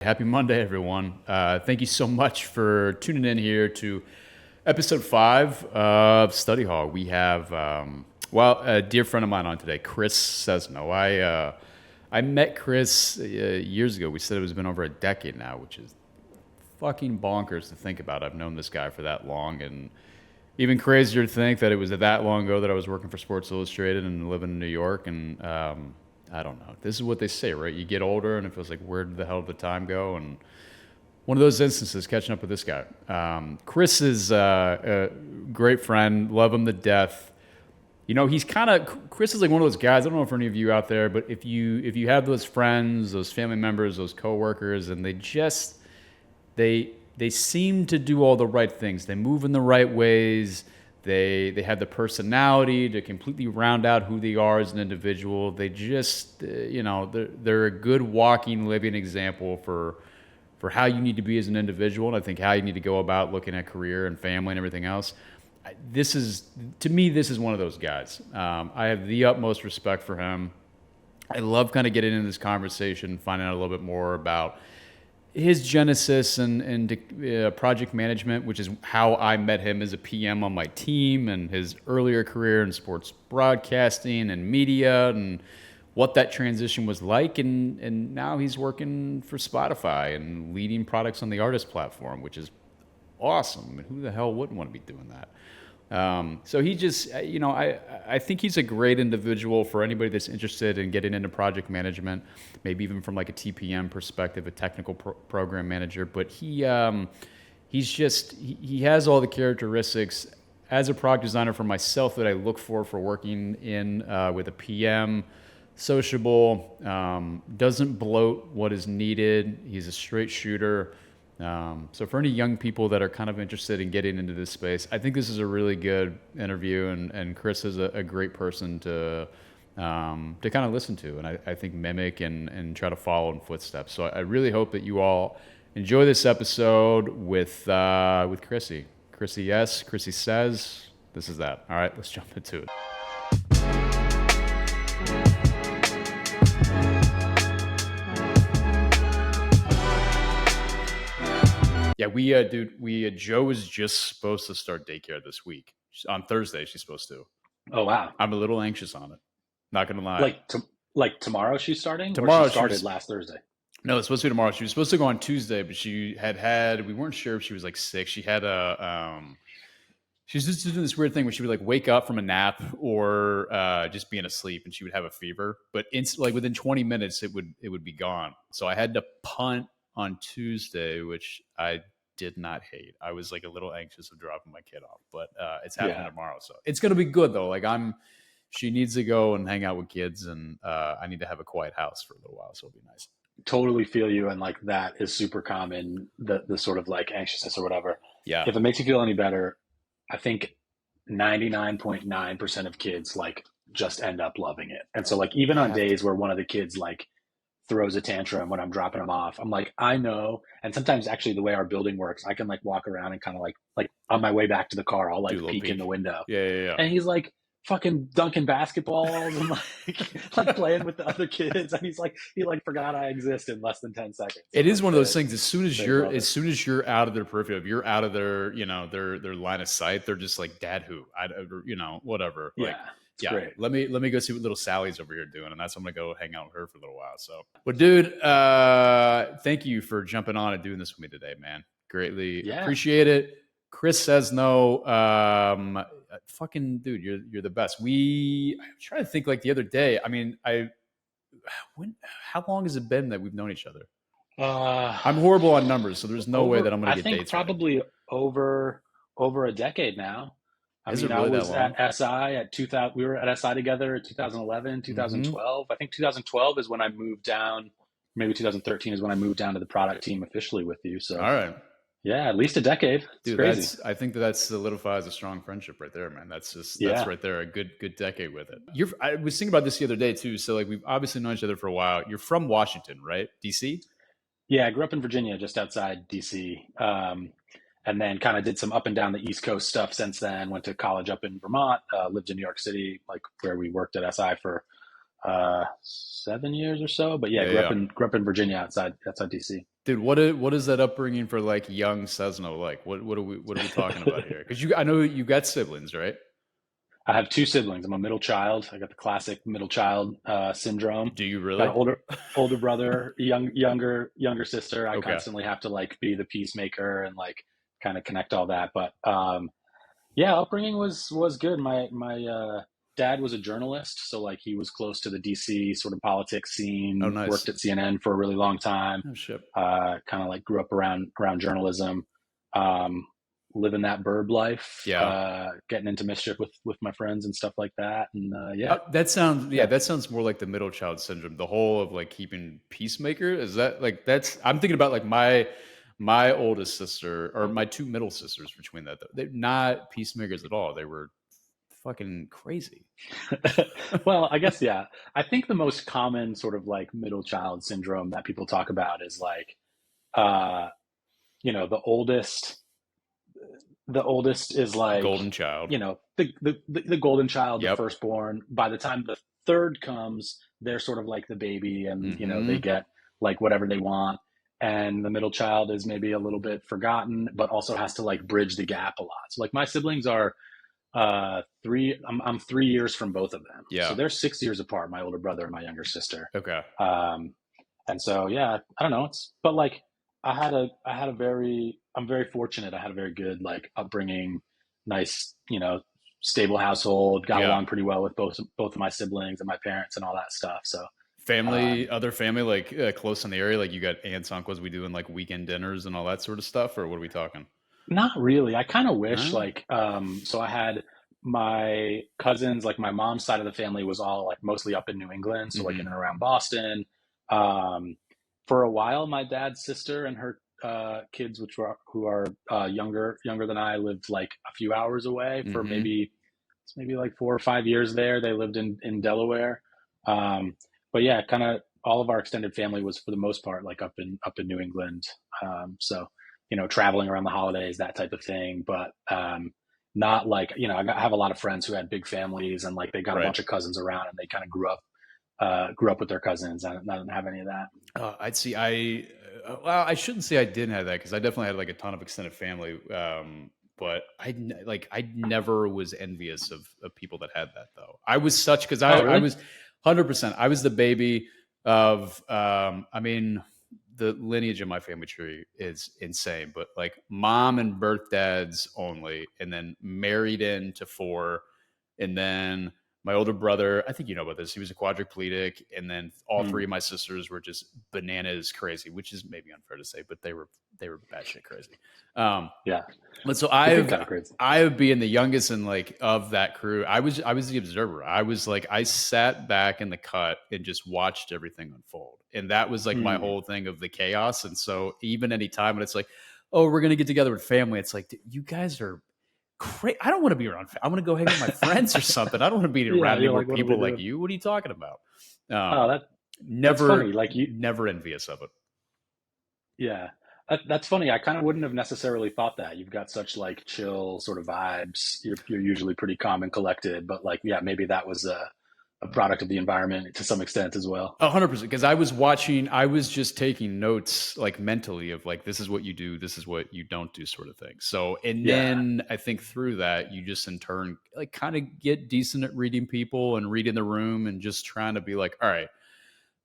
Happy Monday, everyone. Thank you so much for tuning in here to episode 5 of Study Hall. We have, a dear friend of mine on today, Chris Sesno. I met Chris years ago. We said it's been over a decade now, which is fucking bonkers to think about. I've known this guy for that long, and even crazier to think that it was that long ago that I was working for Sports Illustrated and living in New York. And I don't know. This is what they say, right? You get older, and it feels like, where the hell did the time go? And one of those instances, catching up with this guy. Chris is a great friend. Love him to death. You know, Chris is like one of those guys. I don't know if any of you out there, but if you have those friends, those family members, those coworkers, and they seem to do all the right things. They move in the right ways. They have the personality to completely round out who they are as an individual. They just, they're a good walking, living example for how you need to be as an individual, and I think how you need to go about looking at career and family and everything else. To me, this is one of those guys. I have the utmost respect for him. I love kind of getting into this conversation, finding out a little bit more about his genesis and project management, which is how I met him as a PM on my team, and his earlier career in sports broadcasting and media, and what that transition was like. And now he's working for Spotify and leading products on the artist platform, which is awesome. I mean, who the hell wouldn't want to be doing that? So he just, I think he's a great individual for anybody that's interested in getting into project management, maybe even from like a TPM perspective, a technical program manager. But he has all the characteristics as a product designer for myself that I look for working in with a PM. Sociable, doesn't bloat what is needed. He's a straight shooter. So for any young people that are kind of interested in getting into this space, I think this is a really good interview, and Chris is a great person to kind of listen to, and I think mimic and try to follow in footsteps. So I really hope that you all enjoy this episode with Chrissy. Chrissy yes, Chrissy says, this is that. All right, let's jump into it. Yeah, Joe was just supposed to start daycare this week. On Thursday, she's supposed to. Oh, wow. I'm a little anxious on it. Not going to lie. Like tomorrow she's starting? Tomorrow or she started last Thursday? No, it's supposed to be tomorrow. She was supposed to go on Tuesday, but we weren't sure if she was like sick. She had she was just doing this weird thing where she would like wake up from a nap or just being asleep, and she would have a fever. But within 20 minutes, it would be gone. So I had to punt on Tuesday, which I did not hate. I was like a little anxious of dropping my kid off, but it's happening tomorrow. So it's going to be good though. Like she needs to go and hang out with kids, and I need to have a quiet house for a little while. So it'll be nice. Totally feel you. And like, that is super common, the sort of like anxiousness or whatever. Yeah. If it makes you feel any better, I think 99.9% of kids like just end up loving it. And so like, even on days where one of the kids like throws a tantrum when I'm dropping them off, I'm like, I know. And sometimes actually the way our building works, I can like walk around and kind of like on my way back to the car, I'll like peek in the window. Yeah. And he's like fucking dunking basketballs and like playing with the other kids. And he forgot I exist in less than 10 seconds. It is one of those things. As soon as you're out of their periphery, if you're out of their, their line of sight, they're just like, Dad, who? Whatever. Yeah. Yeah, great. Let me go see what little Sally's over here doing, and that's I'm gonna go hang out with her for a little while. So, but dude, thank you for jumping on and doing this with me today, man. Greatly appreciate it. Chris Sesno, fucking dude, you're the best. I'm trying to think. Like the other day, I mean, how long has it been that we've known each other? I'm horrible on numbers, so there's no way that I'm gonna get dates. I think probably right. over a decade now. I was at SI at 2000. We were at SI together in 2011, 2012. I think 2012 is when I moved down. Maybe 2013 is when I moved down to the product team officially with you. So, all right. Yeah, at least a decade. It's crazy. I think that solidifies a strong friendship right there, man. That's right there, a good decade with it. I was thinking about this the other day too. So like, we've obviously known each other for a while. You're from Washington, right? DC? Yeah, I grew up in Virginia, just outside DC. And then kind of did some up and down the East Coast stuff since then. Went to college up in Vermont, lived in New York City, like where we worked at SI for 7 years or so. But grew up in Virginia outside DC. Dude, what is that upbringing for like young Sesno like? What are we talking about here? Because I know you got siblings, right? I have two siblings. I'm a middle child. I got the classic middle child syndrome. Do you Got really? an older brother, younger sister. I Okay. constantly have to like be the peacemaker and like kind of connect all that. But yeah, upbringing was good. My dad was a journalist, so like he was close to the DC sort of politics Oh, scene. nice. Worked at CNN for a really long time. Oh shit. Kind of like grew up around journalism. Um, Living that bird life, Yeah. getting into mischief with my friends and stuff like that. And Yeah, yeah. that sounds more like the middle child syndrome. The whole of like keeping peacemaker, is that like that's I'm thinking about like my oldest sister or my two middle sisters between that though. They're not peacemakers at all. They were fucking crazy. Well, I guess yeah. I think the most common sort of like middle child syndrome that people talk about is like uh, the oldest is like, Golden child. the golden child, the Yep. firstborn. By the time the third comes, they're sort of like the baby, and they Mm-hmm. get like whatever they want. And the middle child is maybe a little bit forgotten, but also has to like bridge the gap a lot. So like my siblings are three. I'm 3 years from both of them, so Yeah. they're 6 years apart. My older brother and my younger sister. Okay. Um, and so yeah, I don't know. But like I had a very I'm very fortunate. I had a very good like upbringing, nice, stable household. Got Yeah. along pretty well with both of my siblings and my parents and all that stuff. So Family, um, other family, like close in the area, like you got aunts, uncles, we doing like weekend dinners and all that sort of stuff, or what are we talking? not really. I kind of wish Huh? like so I had my cousins, like my mom's side of the family was all like mostly up in New England, so like in Mm-hmm. and around Boston. Um, for a while, my dad's sister and her kids, who are younger than I, lived like a few hours away for Mm-hmm. maybe like 4 or 5 years there. They lived in Delaware. Um, but yeah, kind of all of our extended family was for the most part like up in New England. So traveling around the holidays, that type of thing. But not like I have a lot of friends who had big families and like they got a Right. bunch of cousins around and they kind of grew up with their cousins. I didn't have any of that. I'd see. Well, I shouldn't say I didn't have that because I definitely had like a ton of extended family. But I never was envious of people that had that though. I was such because Oh, I really? was 100%. I was the baby of. I mean, the lineage of my family tree is insane, but like mom and birth dads only, and then married into four, and then my older brother, I think you know about this. He was a quadriplegic, and then all three Mm, of my sisters were just bananas crazy, which is maybe unfair to say, but they were batshit crazy. Um, yeah, but so they seem kind of crazy. I would being the youngest and like of that crew, I was the observer. I was like I sat back in the cut and just watched everything unfold, and that was like my Mm, whole thing of the chaos. And so even any time when it's like, oh, we're gonna get together with family, it's like you guys are I don't want to be around. I want to go hang with my friends or something. I don't want to be yeah, around any you're more like, what are they people like doing? you. What are you talking about? Oh, Um, that's funny. never, Like you, never envious of it. yeah, that's funny. I kind of wouldn't have necessarily thought that. You've got such like chill sort of vibes. You're usually pretty calm and collected, but like, yeah, maybe that was a product of the environment to some extent as well. 100%. Because I was watching, I was just taking notes like mentally of like, this is what you do, this is what you don't do, sort of thing. So, and Yeah, then I think through that, you just in turn like kind of get decent at reading people and reading the room and just trying to be like, all right,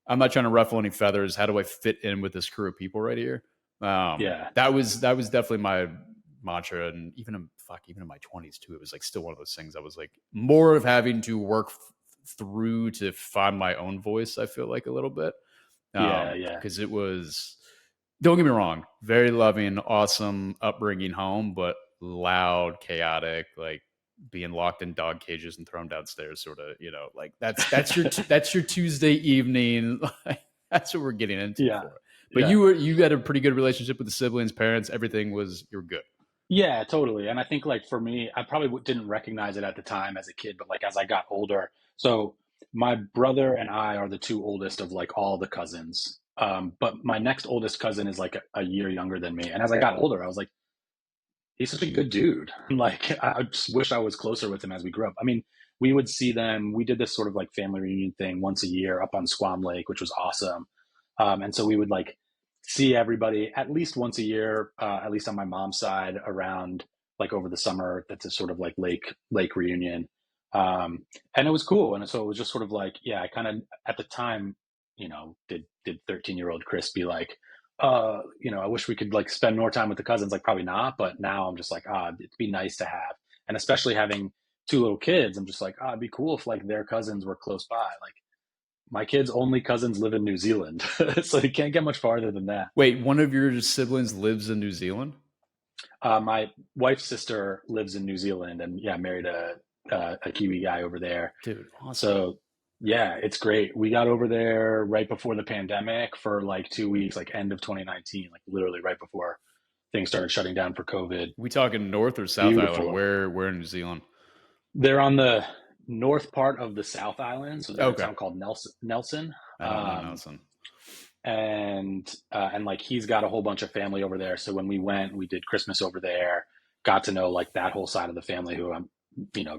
I'm not trying to ruffle any feathers. How do I fit in with this crew of people right here? yeah, That was definitely my mantra, and even in my 20s too, it was like still one of those things. I was like more of having to work through to find my own voice. I feel like a little bit, yeah, yeah, because it was. Don't get me wrong, very loving, awesome upbringing home, but loud, chaotic, like being locked in dog cages and thrown downstairs, sort of, like that's your that's your Tuesday evening. That's what we're getting into yeah, for it. But yeah. you had a pretty good relationship with the siblings, parents, everything was you were good. Yeah, totally. And I think like for me, I probably didn't recognize it at the time as a kid, but like as I got older, so my brother and I are the two oldest of like all the cousins. But my next oldest cousin is like a year younger than me. And as I got older, I was like, he's such a good dude. Like I just wish I was closer with him as we grew up. I mean, we would see them. We did this sort of like family reunion thing once a year up on Squam Lake, which was awesome. And so we would like see everybody at least once a year, at least on my mom's side, around like over the summer. That's a sort of like lake reunion, and it was cool. And so it was just sort of like, yeah, I kind of at the time, did 13-year-old Chris be like, I wish we could like spend more time with the cousins? Like probably not, but now I'm just like, it'd be nice to have, and especially having two little kids, I'm just like, it'd be cool if like their cousins were close by. Like my kids' only cousins live in New Zealand, so you can't get much farther than that. Wait, one of your siblings lives in New Zealand? My wife's sister lives in New Zealand, and yeah, married a Kiwi guy over there. Dude, awesome. So yeah, it's great. We got over there right before the pandemic for like 2 weeks, like end of 2019, like literally right before things started shutting down for COVID. We talking North or South Island? Beautiful. Where in New Zealand? They're on the north part of the South Island, so there's Okay. a town called Nelson. I don't know Nelson. And like he's got a whole bunch of family over there. So when we went, we did Christmas over there. Got to know like that whole side of the family who I'm,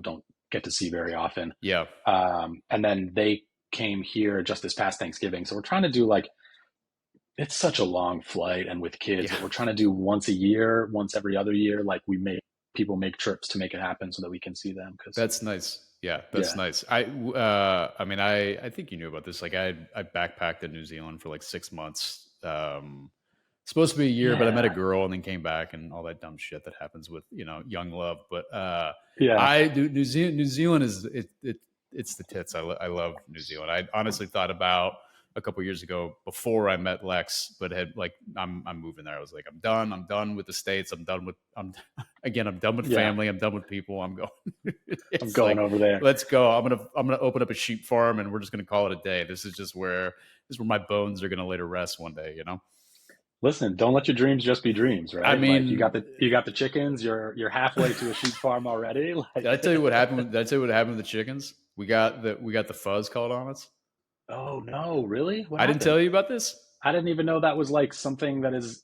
don't get to see very often. Yeah. And then they came here just this past Thanksgiving. So we're trying to do like, it's such a long flight, and with kids, but we're trying to do once a year, once every other year. Like people make trips to make it happen so that we can see them. That's nice. Yeah, that's nice. I mean, I think you knew about this. Like I backpacked in New Zealand for like 6 months. Supposed to be a year, but I met a girl and then came back, and all that dumb shit that happens with, young love. But I do New Zealand is it's the tits. I love New Zealand. I honestly thought about a couple of years ago before I met Lex, but had like I'm moving there. I was like, I'm done with the States. I'm done with family. I'm done with people. I'm going. I'm going over there. Let's go. I'm gonna open up a sheep farm, and we're just gonna call it a day. This is where my bones are gonna lay to rest one day. Listen, don't let your dreams just be dreams, right? I mean, like you got the chickens. You're halfway to a sheep farm already. Like, did I tell you what happened? Did I tell you what happened with the chickens? We got the fuzz called on us. Oh no, really? What I didn't tell you about this. I didn't even know that was like something that is.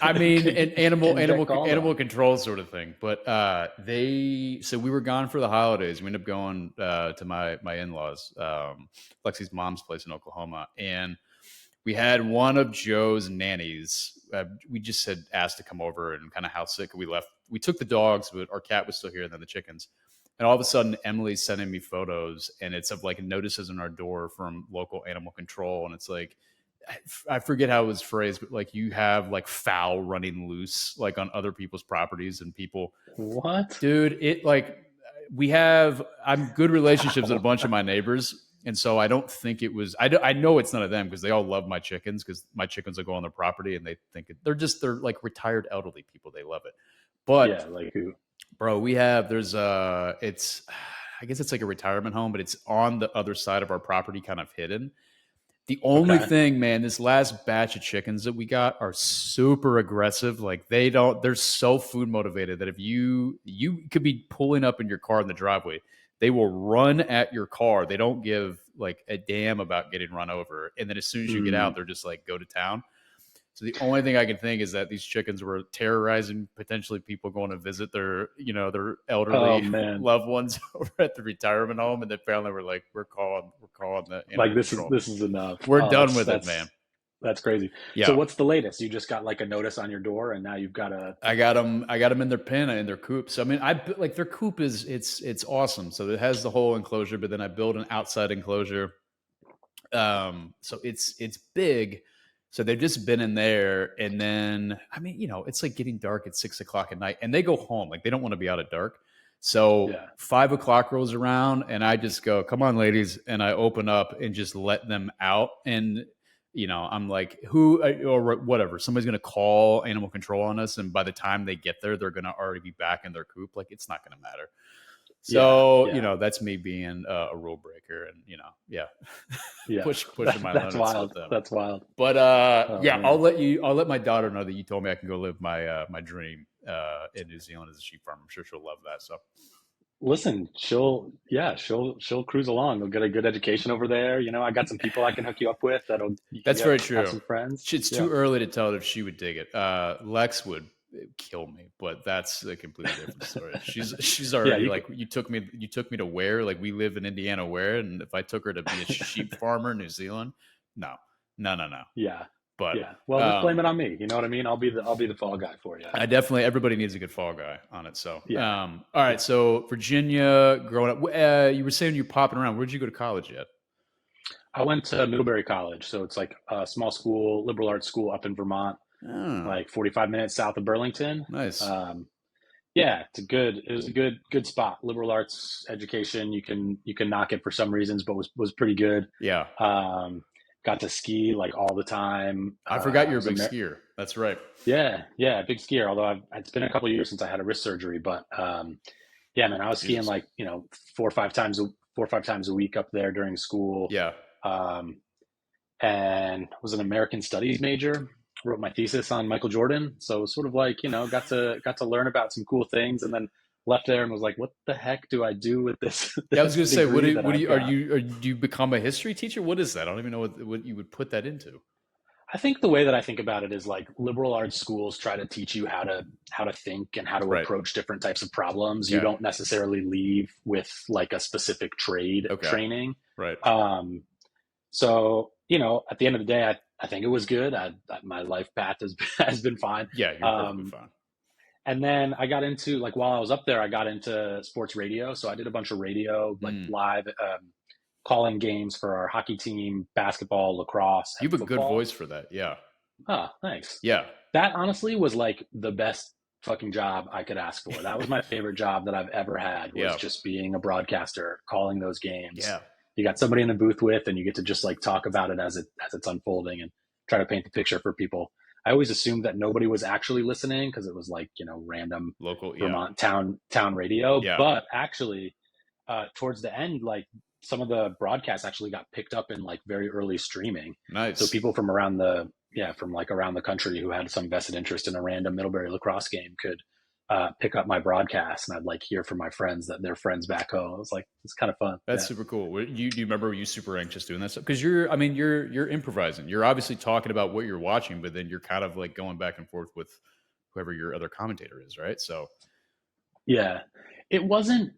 I mean, an animal control sort of thing. But so we were gone for the holidays. We ended up going to my in-laws, Lexi's mom's place in Oklahoma, and we had one of Joe's nannies. We just had asked to come over and kind of house sick. We left. We took the dogs, but our cat was still here, and then the chickens. And all of a sudden, Emily's sending me photos, and it's of like notices on our door from local animal control. And it's like, I forget how it was phrased, but like you have like fowl running loose, like on other people's properties, and people. What? Dude, I'm good relationships with a bunch of my neighbors. And so I don't think it was, I know it's none of them because they all love my chickens, because my chickens will go on their property and they think they're like retired elderly people. They love it. But yeah, like who? Bro, I guess it's like a retirement home, but it's on the other side of our property, kind of hidden. The only thing, man, this last batch of chickens that we got are super aggressive. Like they're so food motivated that if you could be pulling up in your car in the driveway, they will run at your car. They don't give like a damn about getting run over. And then as soon as you get out, they're just like, go to town. So the only thing I can think is that these chickens were terrorizing potentially people going to visit their elderly loved ones over at the retirement home, and they finally were like, "We're calling the like this is enough. We're done with it, man." That's crazy. Yeah. So what's the latest? You just got like a notice on your door, and now you've got a. I got them in their pen, in their coop. So I mean, their coop it's awesome. So it has the whole enclosure, but then I build an outside enclosure. So it's big. So they've just been in there, and then I mean, it's like getting dark at 6 o'clock at night, and they go home. Like they don't want to be out at dark. So 5 o'clock rolls around, and I just go, "Come on, ladies," and I open up and just let them out. And I'm like, who or whatever, somebody's gonna call animal control on us, and by the time they get there, they're gonna already be back in their coop. Like it's not gonna matter. So that's me being a rule breaker, and pushing my limits. That's wild. With them. That's wild. But I'll let my daughter know that you told me I can go live my dream in New Zealand as a sheep farm. I'm sure she'll love that. So listen, she'll cruise along. They'll get a good education over there. I got some people I can hook you up with. That's very true. Some friends. It's too early to tell if she would dig it. Lex would kill me, but that's a completely different story. She's already you took me to where? Like we live in Indiana where? And if I took her to be a sheep farmer in New Zealand, no. Yeah. But yeah, well, just blame it on me. You know what I mean? I'll be the fall guy for you. everybody needs a good fall guy on it. So, Yeah. All right. So Virginia, growing up, you were saying you're popping around. Where'd you go to college yet? I went to Middlebury College, so it's like a small school, liberal arts school up in Vermont, Oh, like 45 minutes south of Burlington. nice. Um, yeah, it was a good spot. Liberal arts education, you can knock it for some reasons, but was pretty good. Yeah. Um, got to ski like all the time. I forgot I you're a was a big skier. That's right. yeah, big skier. Although it's been a couple of years since I had a wrist surgery, but yeah, man, I was skiing Jesus. like 4 or 5 times a week up there during school. Yeah. Um, and was an American Studies major. Wrote my thesis on Michael Jordan, so it was sort of like got to learn about some cool things, and then left there and was like, what the heck do I do with this Yeah, I was this going to say, degree that I've got? do you become a history teacher? What is that? I don't even know what you would put that into. I think the way that I think about it is like liberal arts schools try to teach you how to think and how to Right. approach different types of problems. You Yeah. don't necessarily leave with like a specific trade Okay. training. Right. So at the end of the day, I think it was good. My life path has been fine. Yeah, you're perfectly fine. And then I got into like while I was up there, I got into sports radio. So I did a bunch of radio, like live calling games for our hockey team, basketball, lacrosse, You and have a good football. voice for that. Yeah. Oh, thanks. Yeah. That honestly was like the best fucking job I could ask for. That was my favorite job that I've ever had, was Yeah. just being a broadcaster, calling those games. Yeah. You got somebody in the booth with, and you get to just like talk about it as it's unfolding and try to paint the picture for people. I always assumed that nobody was actually listening because it was like random Local. Yeah. Vermont town radio. Yeah. But actually, towards the end, like some of the broadcasts actually got picked up in like very early streaming. Nice. So people from around the country who had some vested interest in a random Middlebury lacrosse game could pick up my broadcast, and I'd like hear from my friends that their friends back home. I was like, it's kind of fun. That's super cool. Do you remember, were you super anxious doing that stuff? Because you're improvising. You're obviously talking about what you're watching, but then you're kind of like going back and forth with whoever your other commentator is, right? So yeah, it wasn't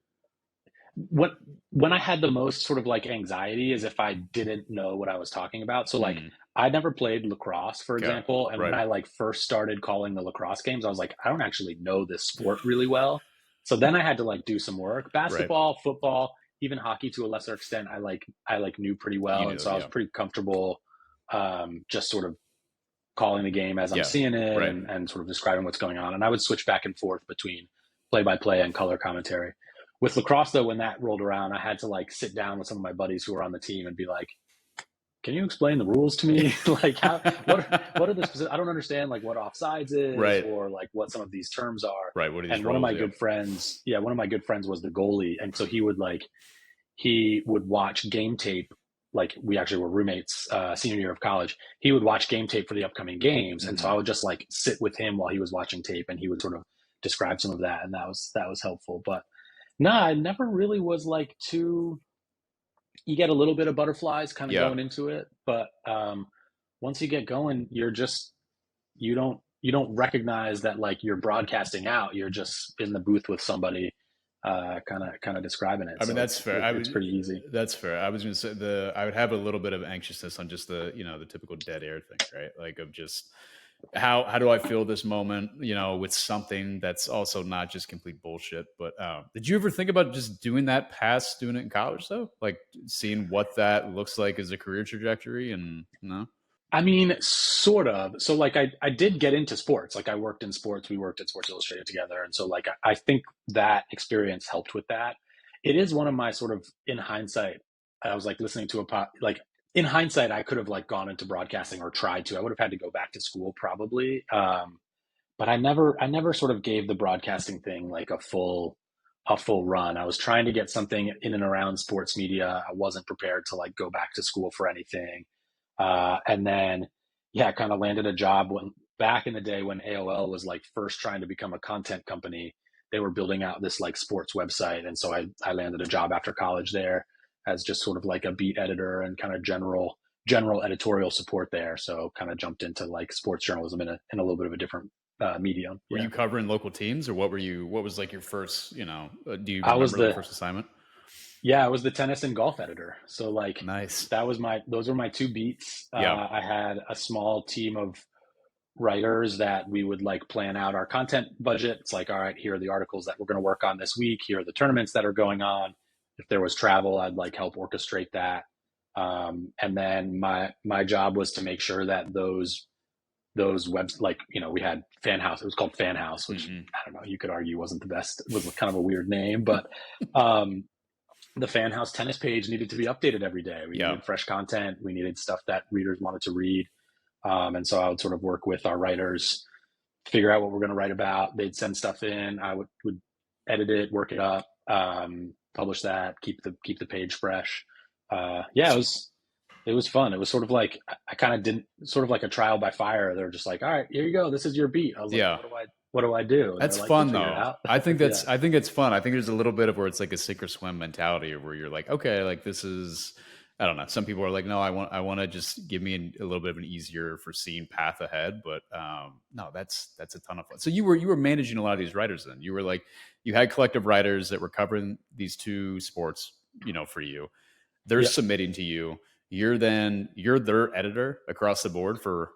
when I had the most sort of like anxiety is if I didn't know what I was talking about. So like I never played lacrosse, for example, and when I like first started calling the lacrosse games, I was like, I don't actually know this sport really well. So then I had to like do some work. Basketball, football, even hockey to a lesser extent, I knew pretty well, and so I was pretty comfortable just sort of calling the game as I'm seeing it and sort of describing what's going on. And I would switch back and forth between play-by-play and color commentary. With lacrosse, though, when that rolled around, I had to like sit down with some of my buddies who were on the team and be like, "Can you explain the rules to me? Like, what are the specific? I don't understand like what offsides is, or like what some of these terms are." Right. What are these and roles, one of my good friends was the goalie, and so he would watch game tape. Like we actually were roommates senior year of college. He would watch game tape for the upcoming games, and so I would just like sit with him while he was watching tape, and he would sort of describe some of that, and that was helpful, but. No, I never really was like too. You get a little bit of butterflies kind of going into it, but once you get going, you don't recognize that like you're broadcasting out. You're just in the booth with somebody, kind of describing it. I mean, that's fair. It's pretty easy. That's fair. I was going to say I would have a little bit of anxiousness on just the typical dead air thing, right? Like of just. How do I feel this moment, with something that's also not just complete bullshit. But did you ever think about just doing that past doing it in college though? Like seeing what that looks like as a career trajectory and no? I mean, sort of. So like I did get into sports. Like I worked in sports. We worked at Sports Illustrated together. And so like I think that experience helped with that. It is one of my sort of, in hindsight, I was like listening to in hindsight, I could have like gone into broadcasting or tried to. I would have had to go back to school probably, but I never sort of gave the broadcasting thing like a full run. I was trying to get something in and around sports media. I wasn't prepared to like go back to school for anything, and then I kind of landed a job back in the day when AOL was like first trying to become a content company. They were building out this like sports website, and so I landed a job after college there as just sort of like a beat editor and kind of general editorial support there. So kind of jumped into like sports journalism in a little bit of a different medium. Were you covering local teams, or what was like your first, do you remember the first assignment? Yeah, I was the tennis and golf editor. So like Nice. those were my two beats. Yeah. I had a small team of writers that we would like plan out our content budget. It's like, all right, here are the articles that we're going to work on this week. Here are the tournaments that are going on. If there was travel, I'd like help orchestrate that. And then my job was to make sure that those webs, like, we had Fan House. It was called Fan House, which I don't know, you could argue wasn't the best. It was kind of a weird name, but the Fan House tennis page needed to be updated every day. We needed fresh content. We needed stuff that readers wanted to read. And so I would sort of work with our writers, figure out what we're going to write about. They'd send stuff in. I would edit it, work it up, publish that, keep the page fresh. Yeah, it was fun. It was sort of like, I kind of didn't, sort of like a trial by fire. They're just like, all right, here you go. This is your beat. I was like, what do I do? And That's like, fun though. I think that's, yeah. I think it's fun. I think there's a little bit of where it's like a sink or swim mentality where you're like, okay, like this is, I don't know. Some people are like, no, I want to just give me a little bit of an easier foreseen path ahead. But no, that's a ton of fun. So you were managing a lot of these writers then. You were like, you had collective writers that were covering these two sports, for you. They're submitting to you. You're their editor across the board for.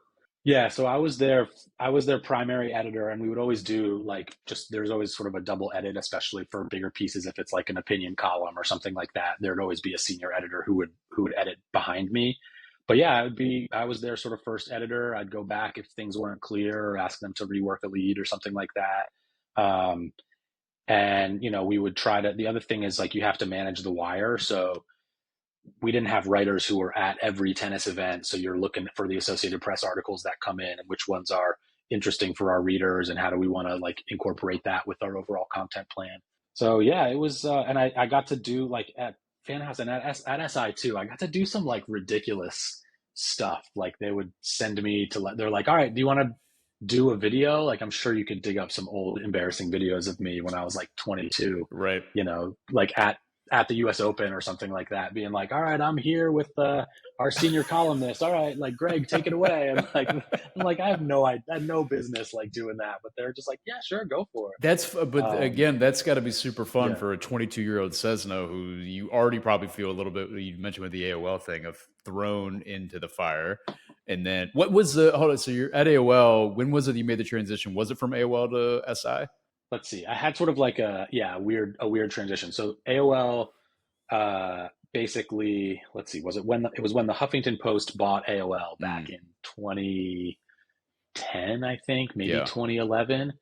Yeah, so I was their primary editor, and we would always do like, just there's always sort of a double edit, especially for bigger pieces. If it's like an opinion column or something like that, there'd always be a senior editor who would edit behind me. But yeah, I was their sort of first editor. I'd go back if things weren't clear or ask them to rework a lead or something like that. And we would try to. The other thing is like you have to manage the wire, so we didn't have writers who were at every tennis event. So you're looking for the Associated Press articles that come in and which ones are interesting for our readers and how do we want to like incorporate that with our overall content plan. So yeah, it was, and I got to do like at Fan House and at SI too, I got to do some like ridiculous stuff. Like they would send me they're like, all right, do you want to do a video? Like, I'm sure you could dig up some old embarrassing videos of me when I was like 22, right? Like at the US Open or something like that, being like, all right, I'm here with our senior columnist. All right, like Greg, take it away. And like, I had no business like doing that, but they're just like, yeah, sure, go for it. Again, that's got to be super fun for a 22-year-old Sesno who you already probably feel a little bit, you mentioned with the AOL thing, of thrown into the fire. And then hold on, so you're at AOL. When was it you made the transition? Was it from AOL to SI? Let's see. I had sort of like a weird transition. So AOL, basically, let's see, was it when the Huffington Post bought AOL back in 2010, I think, maybe 2011,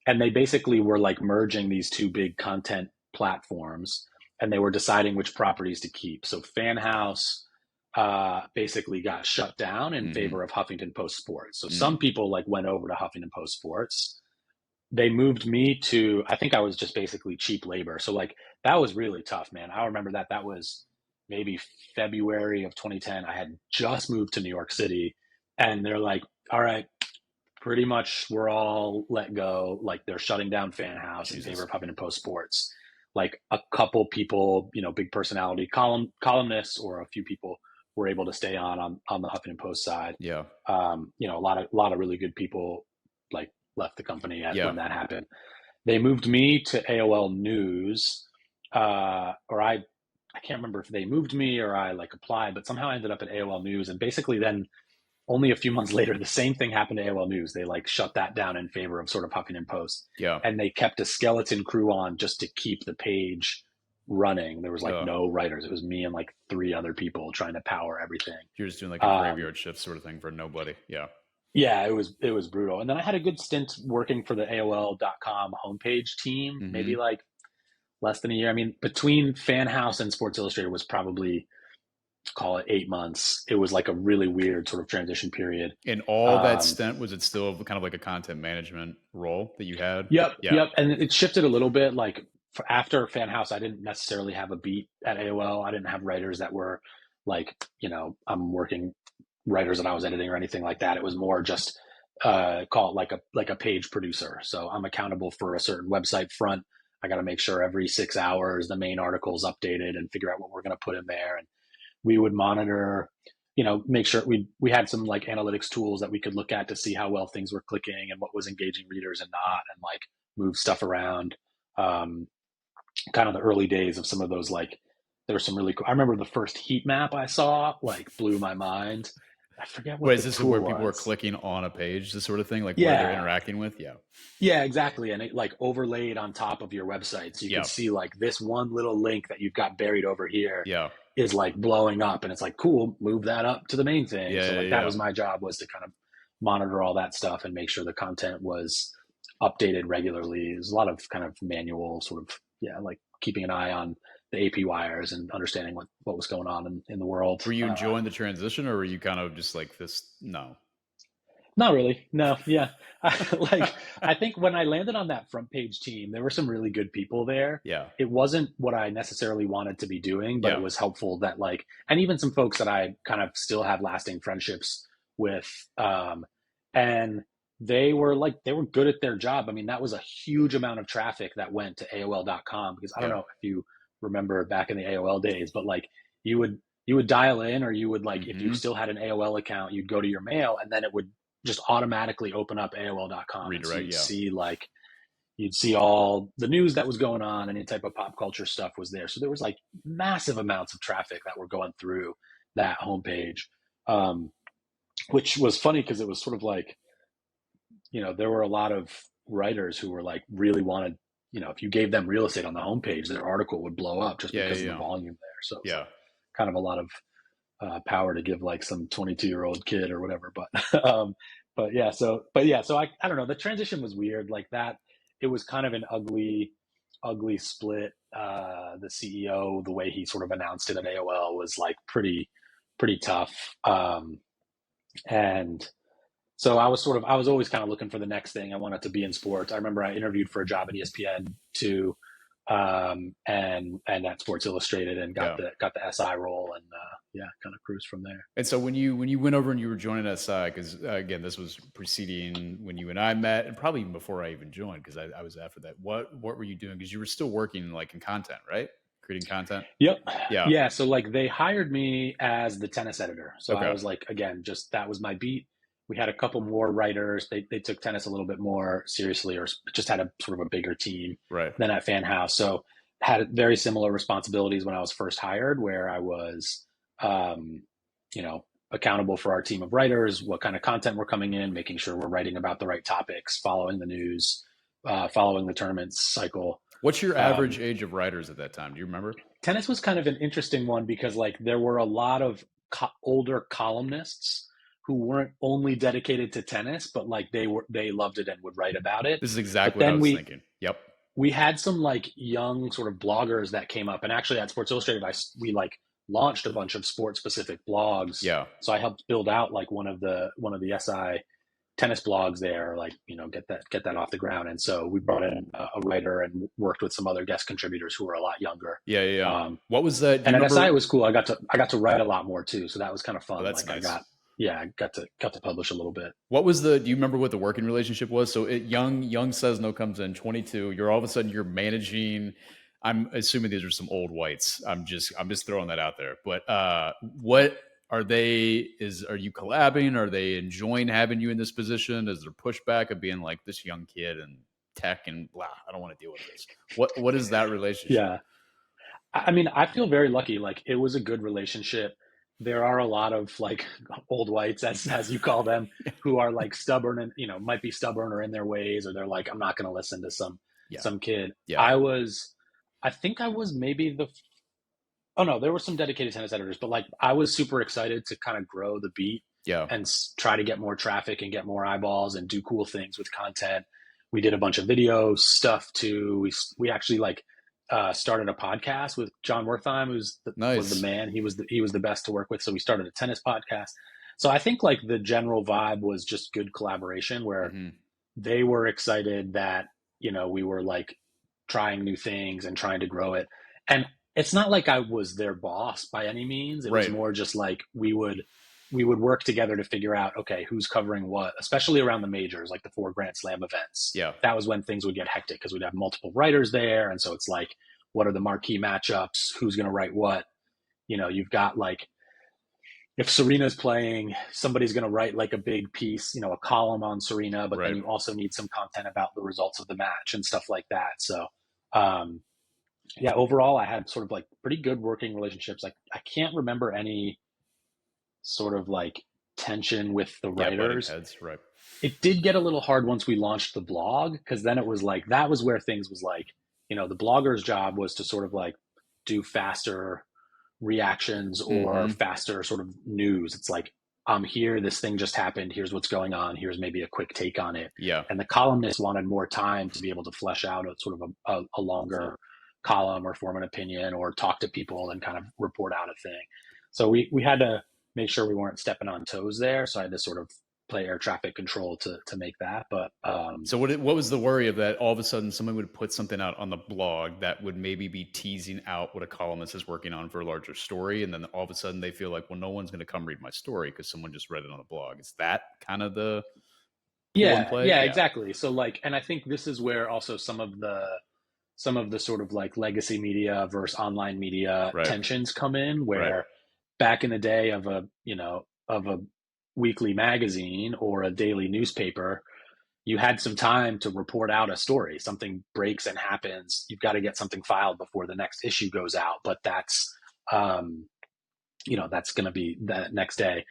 and they basically were like merging these two big content platforms, and they were deciding which properties to keep. So Fan House basically got shut down in favor of Huffington Post Sports. So some people like went over to Huffington Post Sports. They moved me to, I think I was just basically cheap labor. So like that was really tough, man. I remember that was maybe February of 2010. I had just moved to New York City and they're like, all right, pretty much we're all let go. Like they're shutting down Fan House in favor of Huffington Post Sports. Like a couple people, big personality columnists or a few people were able to stay on the Huffington Post side. Yeah. A lot of really good people like left the company when that happened. They moved me to AOL News, or I can't remember if they moved me or I like applied, but somehow I ended up at AOL News. And basically then only a few months later, the same thing happened to AOL News. They like shut that down in favor of sort of Huffington Post. Yeah. And they kept a skeleton crew on just to keep the page running. There was like no writers. It was me and like 3 other people trying to power everything. You're just doing like a graveyard shift sort of thing for nobody. Yeah. Yeah, it was brutal. And then I had a good stint working for the AOL.com homepage team, maybe like less than a year. I mean, between Fan House and Sports Illustrated was probably, call it 8 months. It was like a really weird sort of transition period. And all that stint, was it still kind of like a content management role that you had? Yep. And it shifted a little bit. Like after Fan House, I didn't necessarily have a beat at AOL. I didn't have writers that were like, I'm working writers that I was editing or anything like that. It was more just call it like a page producer. So I'm accountable for a certain website front. I got to make sure every 6 hours the main article is updated and figure out what we're going to put in there. And we would monitor, make sure we had some like analytics tools that we could look at to see how well things were clicking and what was engaging readers and not, and like move stuff around. kind of the early days of some of those, like, there were some really cool, I remember the first heat map I saw, like, blew my mind. I forget what Wait, the is this tool where people are was. clicking on a page, this sort of thing, like where they're Yeah. interacting with? Yeah. Yeah, exactly. And it like overlaid on top of your website. So you could Yeah. see like this one little link that you've got buried over here Yeah. is like blowing up. And it's like, cool, move that up to the main thing. Yeah. So Yeah. like that Yeah. was my job, was to kind of monitor all that stuff and make sure the content was updated regularly. There's a lot of kind of manual sort of, yeah, like keeping an eye on the AP wires and understanding what was going on in the world. Were you enjoying the transition, or were you kind of just like this? No. Not really. No. Yeah. Like, I think when I landed on that front page team, there were some really good people there. Yeah. It wasn't what I necessarily wanted to be doing, but it Yeah. was helpful that, like, and even some folks that I kind of still have lasting friendships with. And they were good at their job. I mean, that was a huge amount of traffic that went to AOL.com, because I don't Yeah. know if you remember back in the AOL days, but like you would dial in, or you would, like, if you Mm-hmm. still had an AOL account, you'd go to your mail and then it would just automatically open up AOL.com. And so Redirect. Yeah. you'd see all the news that was going on, any type of pop culture stuff was there. So there was like massive amounts of traffic that were going through that homepage, um, which was funny because it was sort of like, there were a lot of writers who were like really wanted, if you gave them real estate on the homepage, their article would blow up just Yeah. because of the Yeah. volume there. So it was Yeah. like kind of a lot of power to give like some 22-year-old kid or whatever. So I don't know. The transition was weird like that. It was kind of an ugly split. The CEO, the way he sort of announced it at AOL was like pretty tough. And so I was always kind of looking for the next thing. I wanted to be in sports. I remember I interviewed for a job at ESPN too, and at Sports Illustrated, and got Yeah. the SI role, and yeah, kind of cruised from there. And so when you went over and you were joining SI, because again, this was preceding when you and I met, and probably even before I even joined, because I was after that. What were you doing? Because you were still working like in content, right? Creating content. Yep. Yeah. Yeah. So like they hired me as the tennis editor. So I Okay. was like, again, just that was my beat. We had a couple more writers. They took tennis a little bit more seriously, or just had a sort of a bigger team Right. than at Fan House. So had very similar responsibilities when I was first hired, where I was, um, accountable for our team of writers, what kind of content we're coming in, making sure we're writing about the right topics, following the news, following the tournament cycle. What's your average age of writers at that time? Do you remember? Tennis was kind of an interesting one because like there were a lot of older columnists who weren't only dedicated to tennis, but like they loved it and would write about it. This is But exactly what I then was thinking. Yep. we had some like young sort of bloggers that came up, and actually at Sports Illustrated, we like launched a bunch of sports specific blogs. Yeah. So I helped build out like one of the SI tennis blogs there, like, get that off the ground. And so we brought in a writer and worked with some other guest contributors who were a lot younger. Yeah. Yeah. What was that? And at SI it was cool. I got to write a lot more too, so that was kind of fun. Oh, that's like nice. I got to publish a little bit. What was do you remember what the working relationship was? So young Sesno comes in, 22. You're all of a sudden you're managing. I'm assuming these are some old whites. I'm just throwing that out there. But what are they? Are you collabing? Are they enjoying having you in this position? Is there pushback of being like this young kid and tech and blah? I don't want to deal with this. What is that relationship? Yeah, I mean, I feel very lucky. Like, it was a good relationship. There are a lot of like old whites, as you call them, who are like stubborn and might be stubborn or in their ways, or they're like, I'm not going to listen to some kid. Yeah. I think I was maybe oh no, there were some dedicated tennis editors, but like I was super excited to kind of grow the beat. Yeah. And try to get more traffic and get more eyeballs and do cool things with content. We did a bunch of video stuff too. We actually like started a podcast with John Wertheim, who's was the man. He was the best to work with. So we started a tennis podcast. So I think like the general vibe was just good collaboration, where they were excited that we were like trying new things and trying to grow it. And it's not like I was their boss by any means. It was more just like we would work together to figure out, okay, who's covering what, especially around the majors, like the 4 Grand Slam events. Yeah. That was when things would get hectic because we'd have multiple writers there. And so it's like, what are the marquee matchups? Who's going to write what? You've got like, if Serena's playing, somebody's going to write like a big piece, a column on Serena, but then you also need some content about the results of the match and stuff like that. So, yeah, overall, I had sort of like pretty good working relationships. Like I can't remember any sort of like tension with the Yeah, butting writers. heads, right? It did get a little hard once we launched the blog, because then it was like that was where things was like, the blogger's job was to sort of like do faster reactions or Mm-hmm. faster sort of news. It's like, I'm here, this thing just happened, here's what's going on, here's maybe a quick take on it. Yeah, And the columnists wanted more time to be able to flesh out a sort of a longer column or form an opinion or talk to people and kind of report out a thing. So we had to make sure we weren't stepping on toes there. So I had to sort of play air traffic control to make that. But so what was the worry of that? All of a sudden, someone would put something out on the blog that would maybe be teasing out what a columnist is working on for a larger story, and then all of a sudden they feel like, well, no one's going to come read my story because someone just read it on the blog. Is that kind of the pull and yeah, play? yeah, Yeah, exactly. So like, and I think this is where also some of the sort of like legacy media versus online media right, tensions come in, right. where back in the day of a weekly magazine or a daily newspaper, you had some time to report out a story. Something breaks and happens, you've got to get something filed before the next issue goes out, but um that's going to be that next day.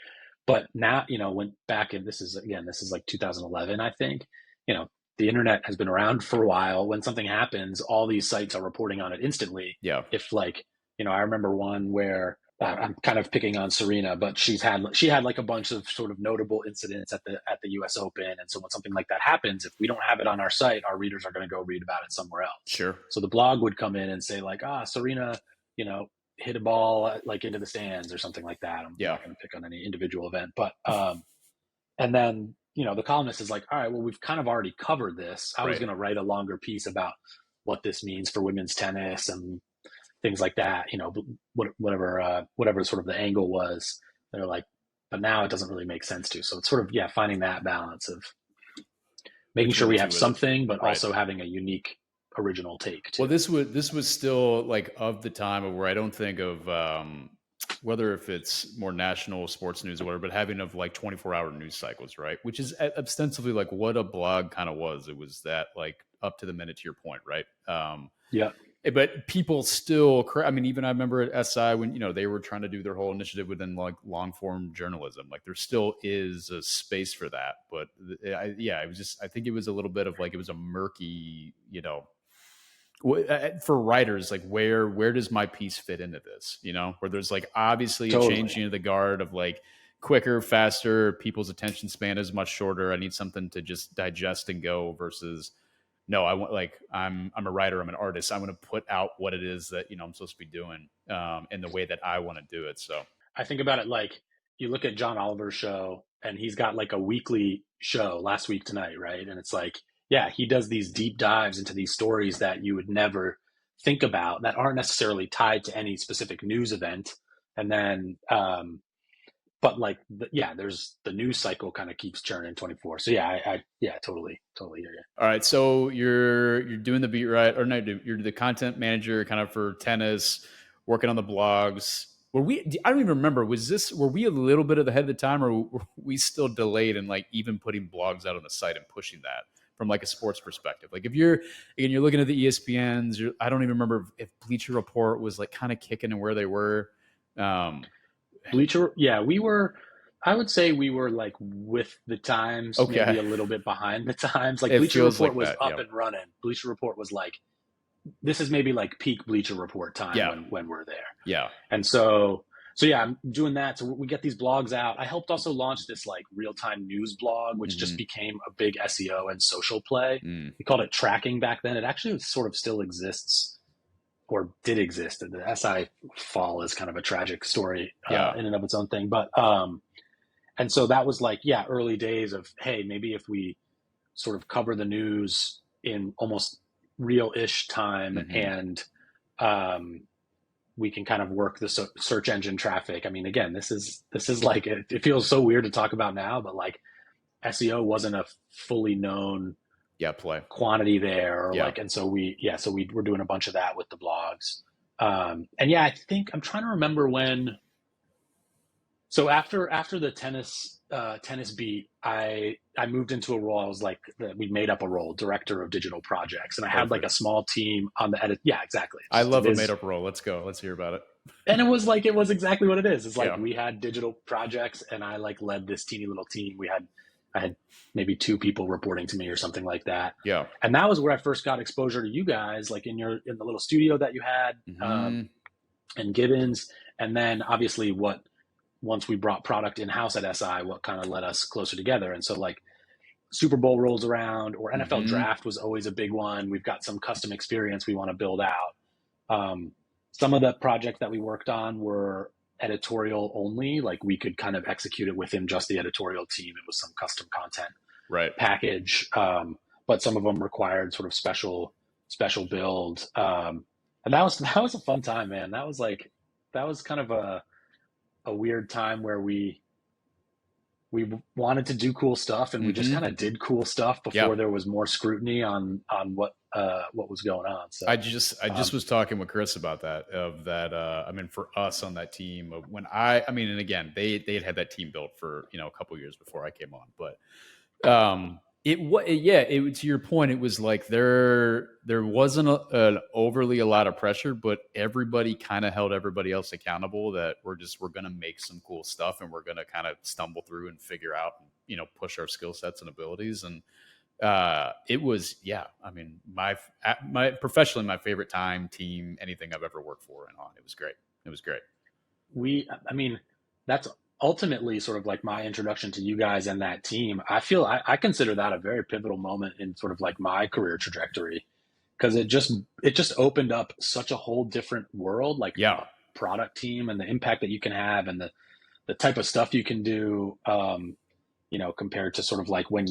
But now, when back in, this is like 2011, I think, the internet has been around for a while. When something happens, all these sites are reporting on it instantly. Yeah, If like, I remember one where I'm kind of picking on Serena, but she had like a bunch of sort of notable incidents at the US Open. And so when something like that happens, if we don't have it on our site, our readers are going to go read about it somewhere else. sure. So the blog would come in and say like, Serena, you know, hit a ball like into the stands or something like that. I'm Yeah, not going to pick on any individual event, but and then the columnist is like, all right, well, we've kind of already covered this. I was right. going to write a longer piece about what this means for women's tennis and things like that. Whatever sort of the angle was. They're like, but now it doesn't really make sense to. So it's sort of finding that balance of making sure Between the we two have of it, something, but right? also having a unique original take Well, too. this was still like of the time of where I don't think of whether if it's more national sports news or whatever, but having of like 24-hour news cycles, right? Which is ostensibly like what a blog kind of was. It was that like up to the minute to your point, right? Yeah, But people still, I mean, even I remember at SI when they were trying to do their whole initiative within like long form journalism. Like there still is a space for that, but it was just I think it was a little bit of like it was a murky, for writers, like where does my piece fit into this, where there's like obviously a totally. changing of the guard of like quicker, faster, people's attention span is much shorter, I need something to just digest and go, versus no, I want, like, I'm a writer, I'm an artist, I want to put out what it is that I'm supposed to be doing, in the way that I want to do it. So I think about it like you look at John Oliver's show and he's got like a weekly show, Last Week Tonight, right? And it's like, yeah, he does these deep dives into these stories that you would never think about that aren't necessarily tied to any specific news event. And then, but like, there's the news cycle kind of keeps churning 24. So yeah, yeah, totally hear you. all right, so you're doing the beat, right? Or no, you're the content manager kind of for tennis, working on the blogs. I don't even remember, were we a little bit ahead of the time, or were we still delayed in like even putting blogs out on the site and pushing that from like a sports perspective? Like if you're looking at the ESPNs, I don't even remember if Bleacher Report was like kind of kicking and where they were. Um, Bleacher, yeah, I would say we were like with the times, maybe okay, a little bit behind the times. Like it Bleacher feels Report like was that. up Yeah, and running. Bleacher Report was like, this is maybe like peak Bleacher Report time yeah, when we're there. yeah. And so yeah, I'm doing that. So we get these blogs out. I helped also launch this like real time news blog, which just Mm-hmm. became a big SEO and social play. Mm, We called it Tracking back then. It actually sort of still exists or did exist. The SI fall is kind of a tragic story yeah. in and of its own thing. But and so that was like, yeah, early days of, hey, maybe if we sort of cover the news in almost real-ish time Mm-hmm. and we can kind of work the search engine traffic. I mean, again, this is like it feels so weird to talk about now, but like SEO wasn't a fully known Yeah, play. quantity there, or Yeah. like, and so we were doing a bunch of that with the blogs. And yeah, I think I'm trying to remember when So after the tennis beat, I moved into a role. I was like, we made up a role, director of digital projects, and I had like a Perfect. small team on the edit. Yeah, exactly. I love It a made is, up role. Let's go. Let's hear about it. and it was exactly what it is. It's like Yeah. we had digital projects, and I like led this teeny little team. I had maybe two people reporting to me or something like that, Yeah. and that was where I first got exposure to you guys, like in the little studio that you had, Hmm. in Gibbons, and then obviously what once we brought product in house at SI, what kind of led us closer together. And so like Super Bowl rolls around, or NFL Hmm. draft was always a big one. We've got some custom experience we want to build out. Um, some of the projects that we worked on were editorial only, like we could kind of execute it within just the editorial team. It was some custom content Right. package, but some of them required sort of special build. And that was a fun time, man. That was kind of a weird time where we wanted to do cool stuff, and we just kind Hmm. of did cool stuff Yeah. before there was more scrutiny on what was going on. So I just was talking with Chris about that. Of that, I mean, for us on that team, when I mean, and again, they had that team built for a couple years before I came on, but it was yeah. It to your point, it was like there wasn't an overly a lot of pressure, but everybody kind of held everybody else accountable. That we're gonna make some cool stuff, and we're gonna kind of stumble through and figure out, push our skill sets and abilities. And it was, yeah, I mean, my professionally my favorite time, team, anything I've ever worked for and on. It was great. It was great. I mean, that's ultimately sort of like my introduction to you guys and that team. I consider that a very pivotal moment in sort of like my career trajectory, because it just opened up such a whole different world, like from Yeah. a product team and the impact that you can have, and the type of stuff you can do, compared to sort of like when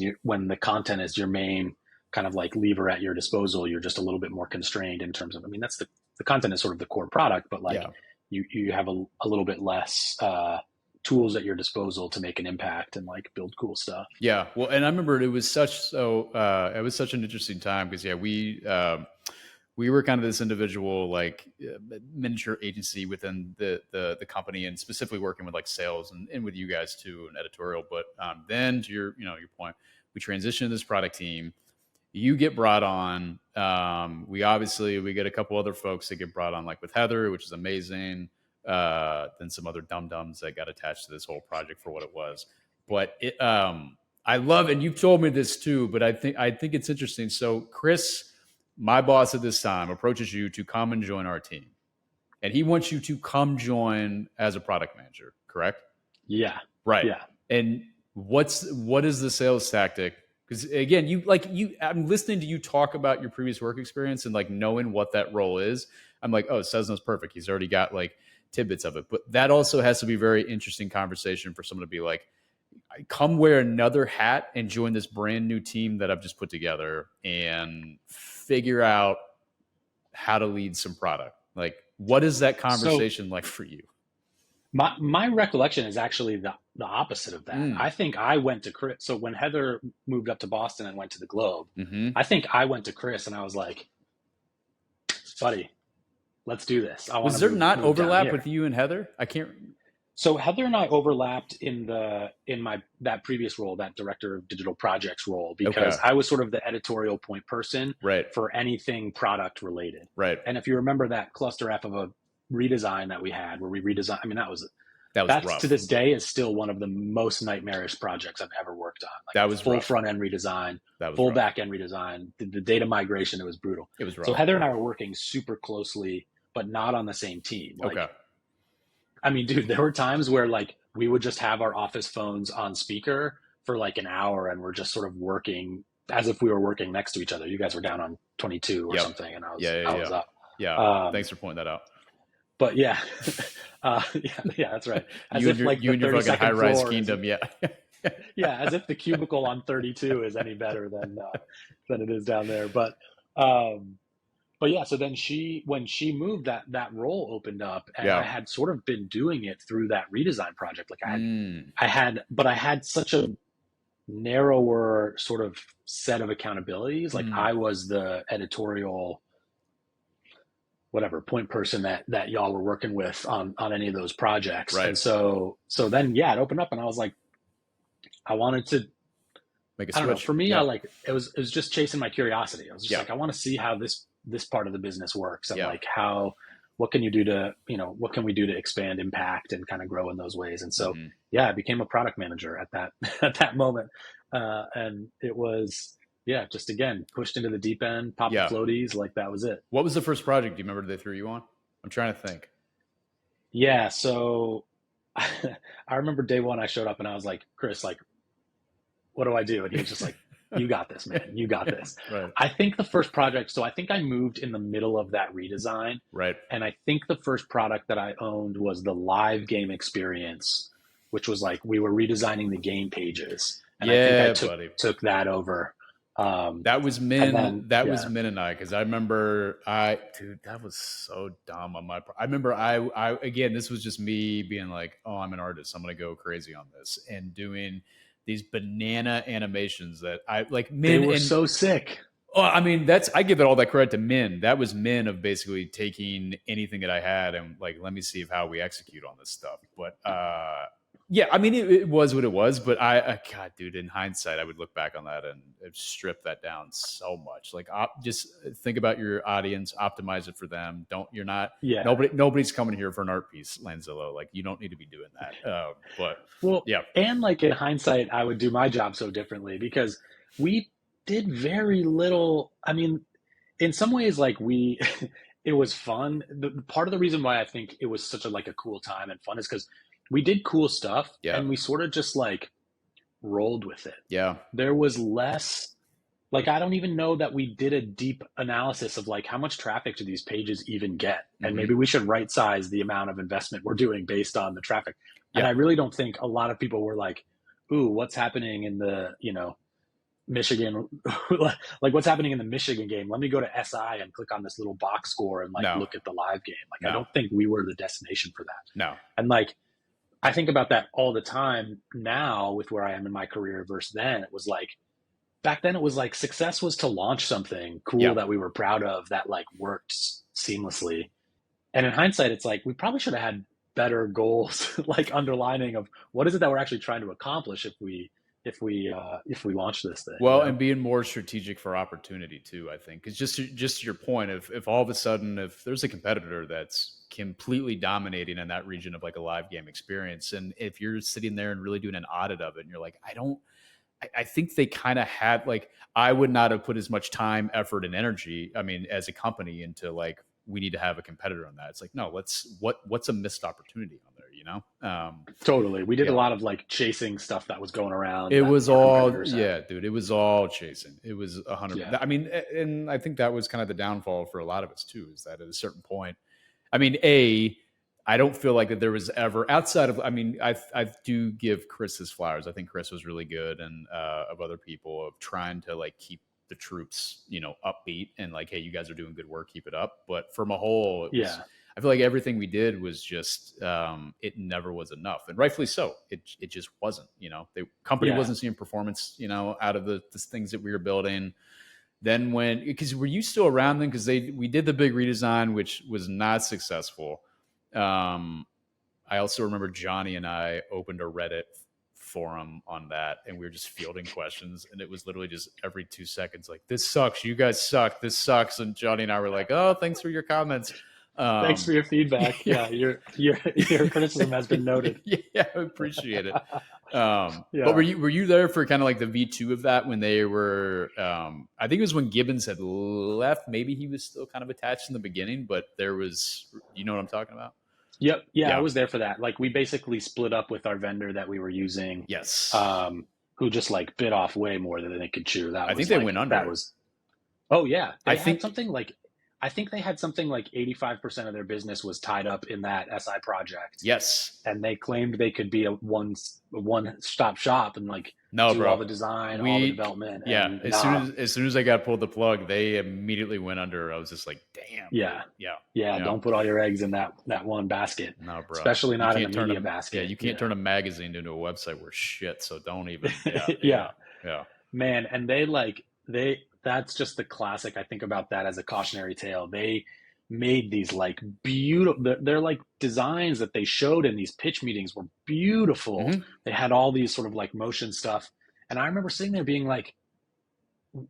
the content is your main kind of like lever at your disposal. You're just a little bit more constrained in terms of, I mean, that's the content is sort of the core product, but like Yeah. you have a little bit less tools at your disposal to make an impact and like build cool stuff. Yeah. Well, and I remember it was such an interesting time because yeah, we were kind of this individual like miniature agency within the company, and specifically working with like sales and with you guys too, and editorial. But then to your point, we transitioned to this product team. You get brought on. We get a couple other folks that get brought on, like with Heather, which is amazing. Then some other dum dums that got attached to this whole project for what it was. But I love, and you've told me this too, but I think it's interesting. So Chris, my boss at this time, approaches you to come and join our team, and he wants you to come join as a product manager. Correct? Yeah. Right. Yeah. And what is the sales tactic? Because again, I'm listening to you talk about your previous work experience and like knowing what that role is. I'm like, oh, Cesno's perfect. He's already got like tidbits of it. But that also has to be a very interesting conversation for someone to be like, come wear another hat and join this brand new team that I've just put together and figure out how to lead some product. Like, what is that So conversation like for you? my recollection is actually the opposite of that. I Mm. think I went to Chris. So when Heather moved up to Boston and went to the Globe, Hmm. I think I went to Chris and I was like, buddy, let's do this. I want Was to there not move down overlap with here. you and Heather? I can't. So Heather and I overlapped in my that previous role, that director of digital projects role, because Okay. I was sort of the editorial point person Right. for anything product related. Right. And if you remember that cluster F of a redesign that we had, where we redesigned, I mean, That was that's to rough. this day is still one of the most nightmarish projects I've ever worked on. Like That a was full rough. front end redesign, That was full rough. back end redesign, the data migration, it was brutal. It was So rough. Heather and I were working super closely, but not on the same team. Okay. Like, I mean, dude, there were times where like we would just have our office phones on speaker for like an hour, and we're just sort of working as if we were working next to each other. You guys were down on 22 or Yep. something, and Yeah. Yeah. I Yeah. was up. Yeah. Um, Thanks for pointing that out. but yeah, yeah, that's right. As if like You the and your fucking high 32nd rise floor is, kingdom. Yeah. yeah, as if the cubicle on 32 is any better than it is down there. Um, but yeah, so then when she moved, that role opened up, and I Yeah. had sort of been doing it through that redesign project. Like Mm. but I had such a narrower sort of set of accountabilities. Like Mm. I was the editorial whatever point person that y'all were working with on any of those projects. Right. And so then, yeah, it opened up and I was like, I wanted to, Make a I don't know. switch. For me, I Yeah. like it was just chasing my curiosity. I was just Yeah. like, I want to see how this part of the business works, and Yeah. like what can you do to, what can we do to expand impact and kind of grow in those ways. And so, yeah, I became a product manager at that at that moment, and it was, yeah, just again pushed into the deep end, pop the Yeah. floaties, like that was it. What was the first project? Do you remember they threw you on? I'm trying to think. Yeah, so I remember day one I showed up and I was like, Chris, like, what do I do? And he was just like, you got this, man. You got this. Right. I think the first project, so I think I moved in the middle of that redesign. Right. And I think the first product that I owned was the live game experience, which was like we were redesigning the game pages. And yeah, I think I buddy. took that over. That was Min. Was yeah. Min and I, because I remember dude, that was so dumb on my part. I remember I again, this was just me being like, oh, I'm an artist. I'm gonna go crazy on this and doing these banana animations that I like. Min, they were so sick. Oh, I mean, I give it all that credit to Min. That was Min of basically taking anything that I had and like, let me see how we execute on this stuff. But yeah, I mean, it was what it was. But God, dude, in hindsight, I would look back on that and strip that down so much. Like, just think about your audience, optimize it for them. Yeah. Nobody's coming here for an art piece, Lanzillo. Like, you don't need to be doing that. But well, yeah, and like in hindsight, I would do my job so differently because we did very little. I mean, in some ways, like it was fun. Part of the reason why I think it was such a cool time and fun is because we did cool stuff, and we sort of just like rolled with it. Yeah, there was less. Like, I don't even know that we did a deep analysis of like how much traffic do these pages even get, and maybe we should right size the amount of investment we're doing based on the traffic. And I really don't think a lot of people were like, "Ooh, what's happening in the Michigan, like what's happening in the Michigan game? Let me go to SI and click on this little box score and look at the live game." Like, I don't think we were the destination for that. No. And like, I think about that all the time now with where I am in my career versus then. It was like, back then it was like success was to launch something cool that we were proud of that like worked seamlessly. And in hindsight, it's like, we probably should have had better goals, like underlining of what is it that we're actually trying to accomplish if we launch this thing. Well, and being more strategic for opportunity too, I think. Because just to your point, if all of a sudden, if there's a competitor that's completely dominating in that region of like a live game experience, and if you're sitting there and really doing an audit of it and you're like, I think they kind of had, like, I would not have put as much time, effort, and energy, I mean, as a company, into like, we need to have a competitor on that. It's like, no, what's a missed opportunity on there, you know? Totally. We did a lot of like chasing stuff that was going around. It was all, dude, it was all chasing. It was 100. I mean, and I think that was kind of the downfall for a lot of us too, is that at a certain point, I mean, I don't feel like that there was ever outside of, I mean, I do give Chris his flowers. I think Chris was really good, and of other people, of trying to like keep the troops, upbeat and like, hey, you guys are doing good work, keep it up. But from a whole, I feel like everything we did was just, it never was enough, and rightfully so. It just wasn't, the company wasn't seeing performance, out of the things that we were building. Then because were you still around then? Because we did the big redesign, which was not successful. I also remember Johnny and I opened a Reddit forum on that, and we were just fielding questions, and it was literally just every 2 seconds, like, this sucks, you guys suck, this sucks. And Johnny and I were like, oh, thanks for your comments. Thanks for your feedback. Yeah, your criticism has been noted. Yeah, I appreciate it. But were you there for kind of like the V2 of that, when they were, I think it was when Gibbons had left. Maybe he was still kind of attached in the beginning, but there was, you know what I'm talking about? Yep. Yeah, I was there for that. Like, we basically split up with our vendor that we were using. Yes. Who just like bit off way more than they could chew. I think they went under. That was. Oh yeah, I think they had something like 85% of their business was tied up in that SI project. Yes. And they claimed they could be a one-stop shop and like do all the design, all the development. Yeah. As soon as I got pulled the plug, they immediately went under. I was just like, damn. Yeah. Don't put all your eggs in that one basket. No, bro. Especially not in a media basket. Yeah. You can't turn a magazine into a website where shit. So don't even. Yeah. Yeah. Man. And that's just the classic. I think about that as a cautionary tale. They made these like beautiful, they're like designs that they showed in these pitch meetings were beautiful. Mm-hmm. They had all these sort of like motion stuff. And I remember sitting there being like,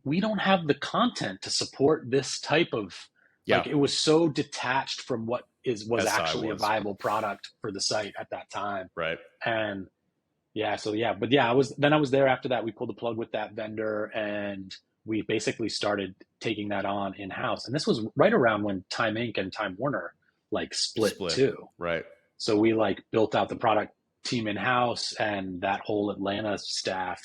we don't have the content to support this type of, Yeah. like, it was so detached from what was SI actually a was. viable product for the site at that time. Right. And yeah, so yeah, but yeah, I was there after that. We pulled the plug with that vendor, and we basically started taking that on in house. And this was right around when Time Inc. and Time Warner like split too. Right. So we like built out the product team in house, and that whole Atlanta staff.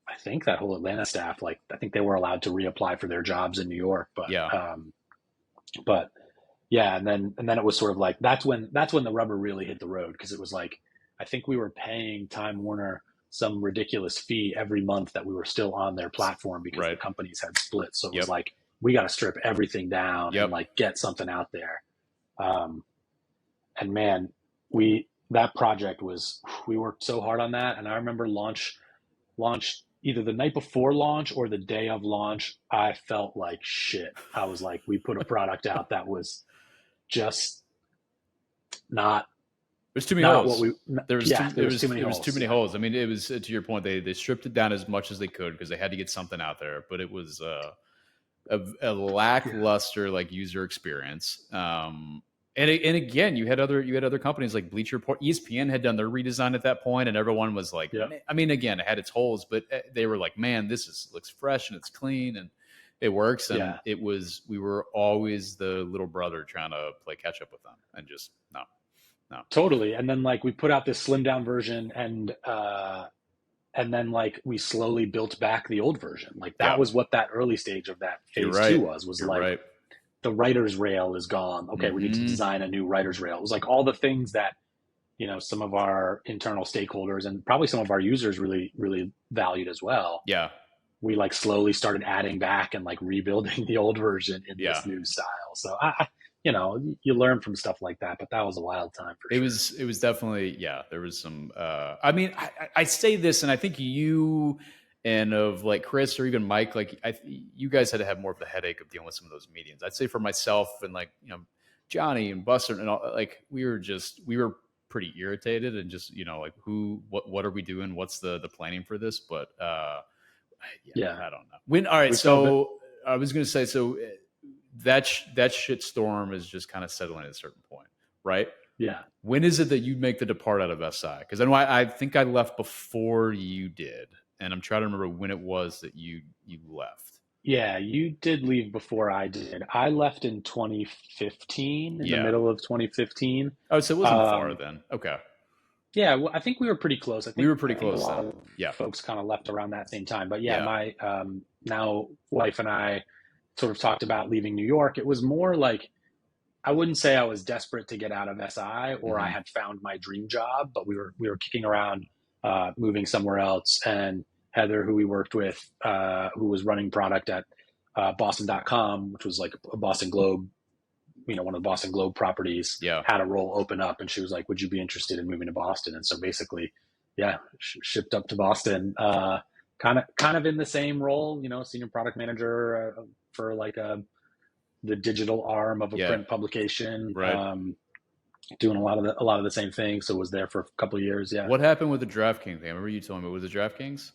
I think that whole Atlanta staff, like, I think they were allowed to reapply for their jobs in New York, Yeah. But yeah, and then it was sort of like that's when the rubber really hit the road, because it was like, I think we were paying Time Warner some ridiculous fee every month that we were still on their platform because the companies had split. So it was like, we got to strip everything down and like get something out there. And man, that project we worked so hard on that. And I remember launch either the night before launch or the day of launch, I felt like shit. I was like, we put a product out that was just not. There's too many holes. There was too many holes. I mean, it was, to your point, they stripped it down as much as they could because they had to get something out there. But it was a lackluster like user experience. And again, you had other companies like Bleacher Report, ESPN had done their redesign at that point, and everyone was like, I mean, again, it had its holes, but they were like, man, this looks fresh and it's clean and it works. And we were always the little brother trying to play catch up with them, and just no. Totally. And then like we put out this slimmed down version, and then like we slowly built back the old version. Like that was what that early stage of that phase 2 was like. The writer's rail is gone. Okay, we need to design a new writer's rail. It was like all the things that, some of our internal stakeholders and probably some of our users really, really valued as well. Yeah. We like slowly started adding back and like rebuilding the old version in this new style. So you learn from stuff like that, but that was a wild time for sure. It was definitely, there was some, I mean, I say this, and I think you and of like Chris or even Mike, like you guys had to have more of the headache of dealing with some of those meetings. I'd say for myself and like, Johnny and Buster and all, like we were pretty irritated and just, like what are we doing? What's the planning for this? But I don't know. All right. So I was going to say, so that shit storm is just kind of settling at a certain point, right? Yeah. When is it that you make the depart out of SI? Because I know I think I left before you did. And I'm trying to remember when it was that you left. Yeah, you did leave before I did. I left in 2015, in the middle of 2015. Oh, so it wasn't far then. Okay. Yeah, well, I think we were pretty close. I think we were pretty close. A lot of folks kind of left around that same time. But my now wife and I sort of talked about leaving New York. It was more like, I wouldn't say I was desperate to get out of SI or I had found my dream job, but we were kicking around moving somewhere else. And Heather, who we worked with, who was running product at Boston.com, which was like a Boston Globe, one of the Boston Globe properties, had a role open up. And she was like, would you be interested in moving to Boston? And so basically, shipped up to Boston, kind of in the same role, senior product manager for like the digital arm of a print publication, doing a lot of the same things. So was there for a couple of years. Yeah. What happened with the DraftKings thing? I remember you telling me, was it DraftKings?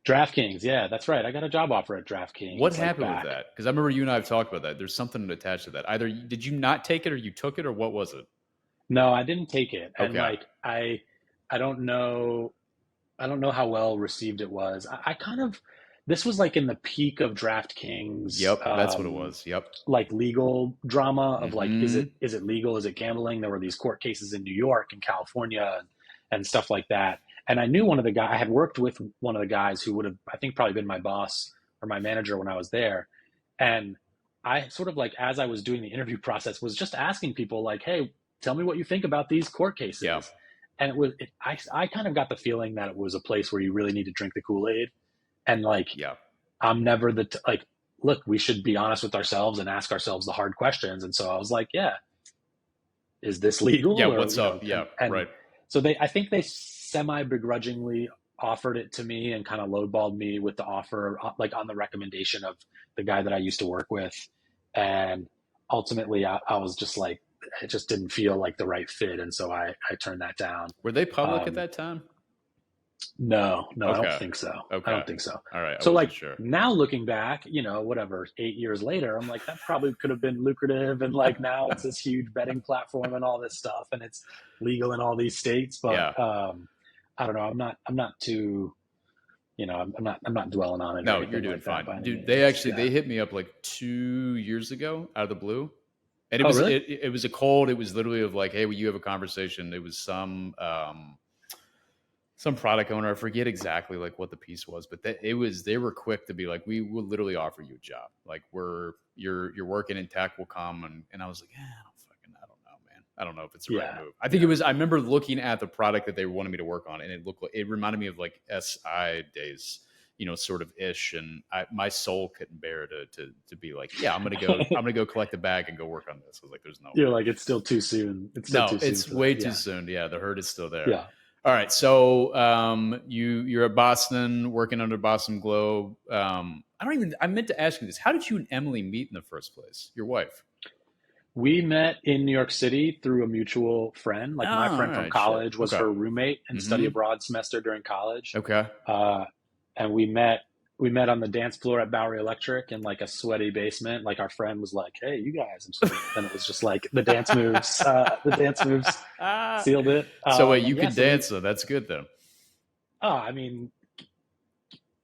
DraftKings, yeah, that's right. I got a job offer at DraftKings. What happened with that? Because I remember you and I have talked about that. There's something attached to that. Either did you not take it, or you took it, or what was it? No, I didn't take it. And like I don't know how well received it was. I kind of, this was like in the peak of DraftKings. Yep, that's what it was. Yep. Like legal drama of like, is it legal? Is it gambling? There were these court cases in New York and California and stuff like that. And I knew I had worked with one of the guys who would have, I think, probably been my boss or my manager when I was there. And I sort of like, as I was doing the interview process, was just asking people like, hey, tell me what you think about these court cases. Yeah. And I kind of got the feeling that it was a place where you really need to drink the Kool-Aid. And like, I'm never look, we should be honest with ourselves and ask ourselves the hard questions. And so I was like, is this legal? Yeah. What's up? Yeah. Right. So I think they semi-begrudgingly offered it to me and kind of lowballed me with the offer, like on the recommendation of the guy that I used to work with. And ultimately I was just like, it just didn't feel like the right fit. And so I turned that down. Were they public at Um, that time? no, I don't Okay. think so. I Okay. don't think so. All right. I So wasn't like sure. now looking back, whatever, 8 years later, I'm like, that probably could have been lucrative. And like now it's this huge betting platform and all this stuff, and it's legal in all these states. But Yeah. I don't know. I'm not too, I'm not dwelling on it or No, you're anything doing like that fine, by any dude. means. They Yeah. hit me up like 2 years ago out of the blue, and Oh, really? it was a cold. It was literally of like, hey, will you have a conversation? It was some product owner. I forget exactly like what the piece was, but they were quick to be like, we will literally offer you a job. Like you're working in tech, will come, and I was like, I don't know, man. I don't know if it's the right Yeah. move. I think it Yeah. was. I remember looking at the product that they wanted me to work on, and it reminded me of like SI days, sort of ish, and my soul couldn't bear to be like, yeah, I'm gonna go collect a bag and go work on this. I was like, there's no You're way. like, it's still too soon. It's still No, too soon it's for way that. too Yeah. soon. Yeah, the herd is still there. Yeah. All right, so you're at Boston, working under Boston Globe. I meant to ask you this. How did you and Emily meet in the first place? Your wife? We met in New York City through a mutual friend. Oh, Like my all friend from right, shit. college was Okay. her roommate and study Mm-hmm. abroad semester during college. Okay. Uh, and we met on the dance floor at Bowery Electric in like a sweaty basement. Like our friend was like, "Hey, you guys," and so then it was just like the dance moves sealed it. So wait, you And yeah, could so we. dance, though. That's good, though. I mean,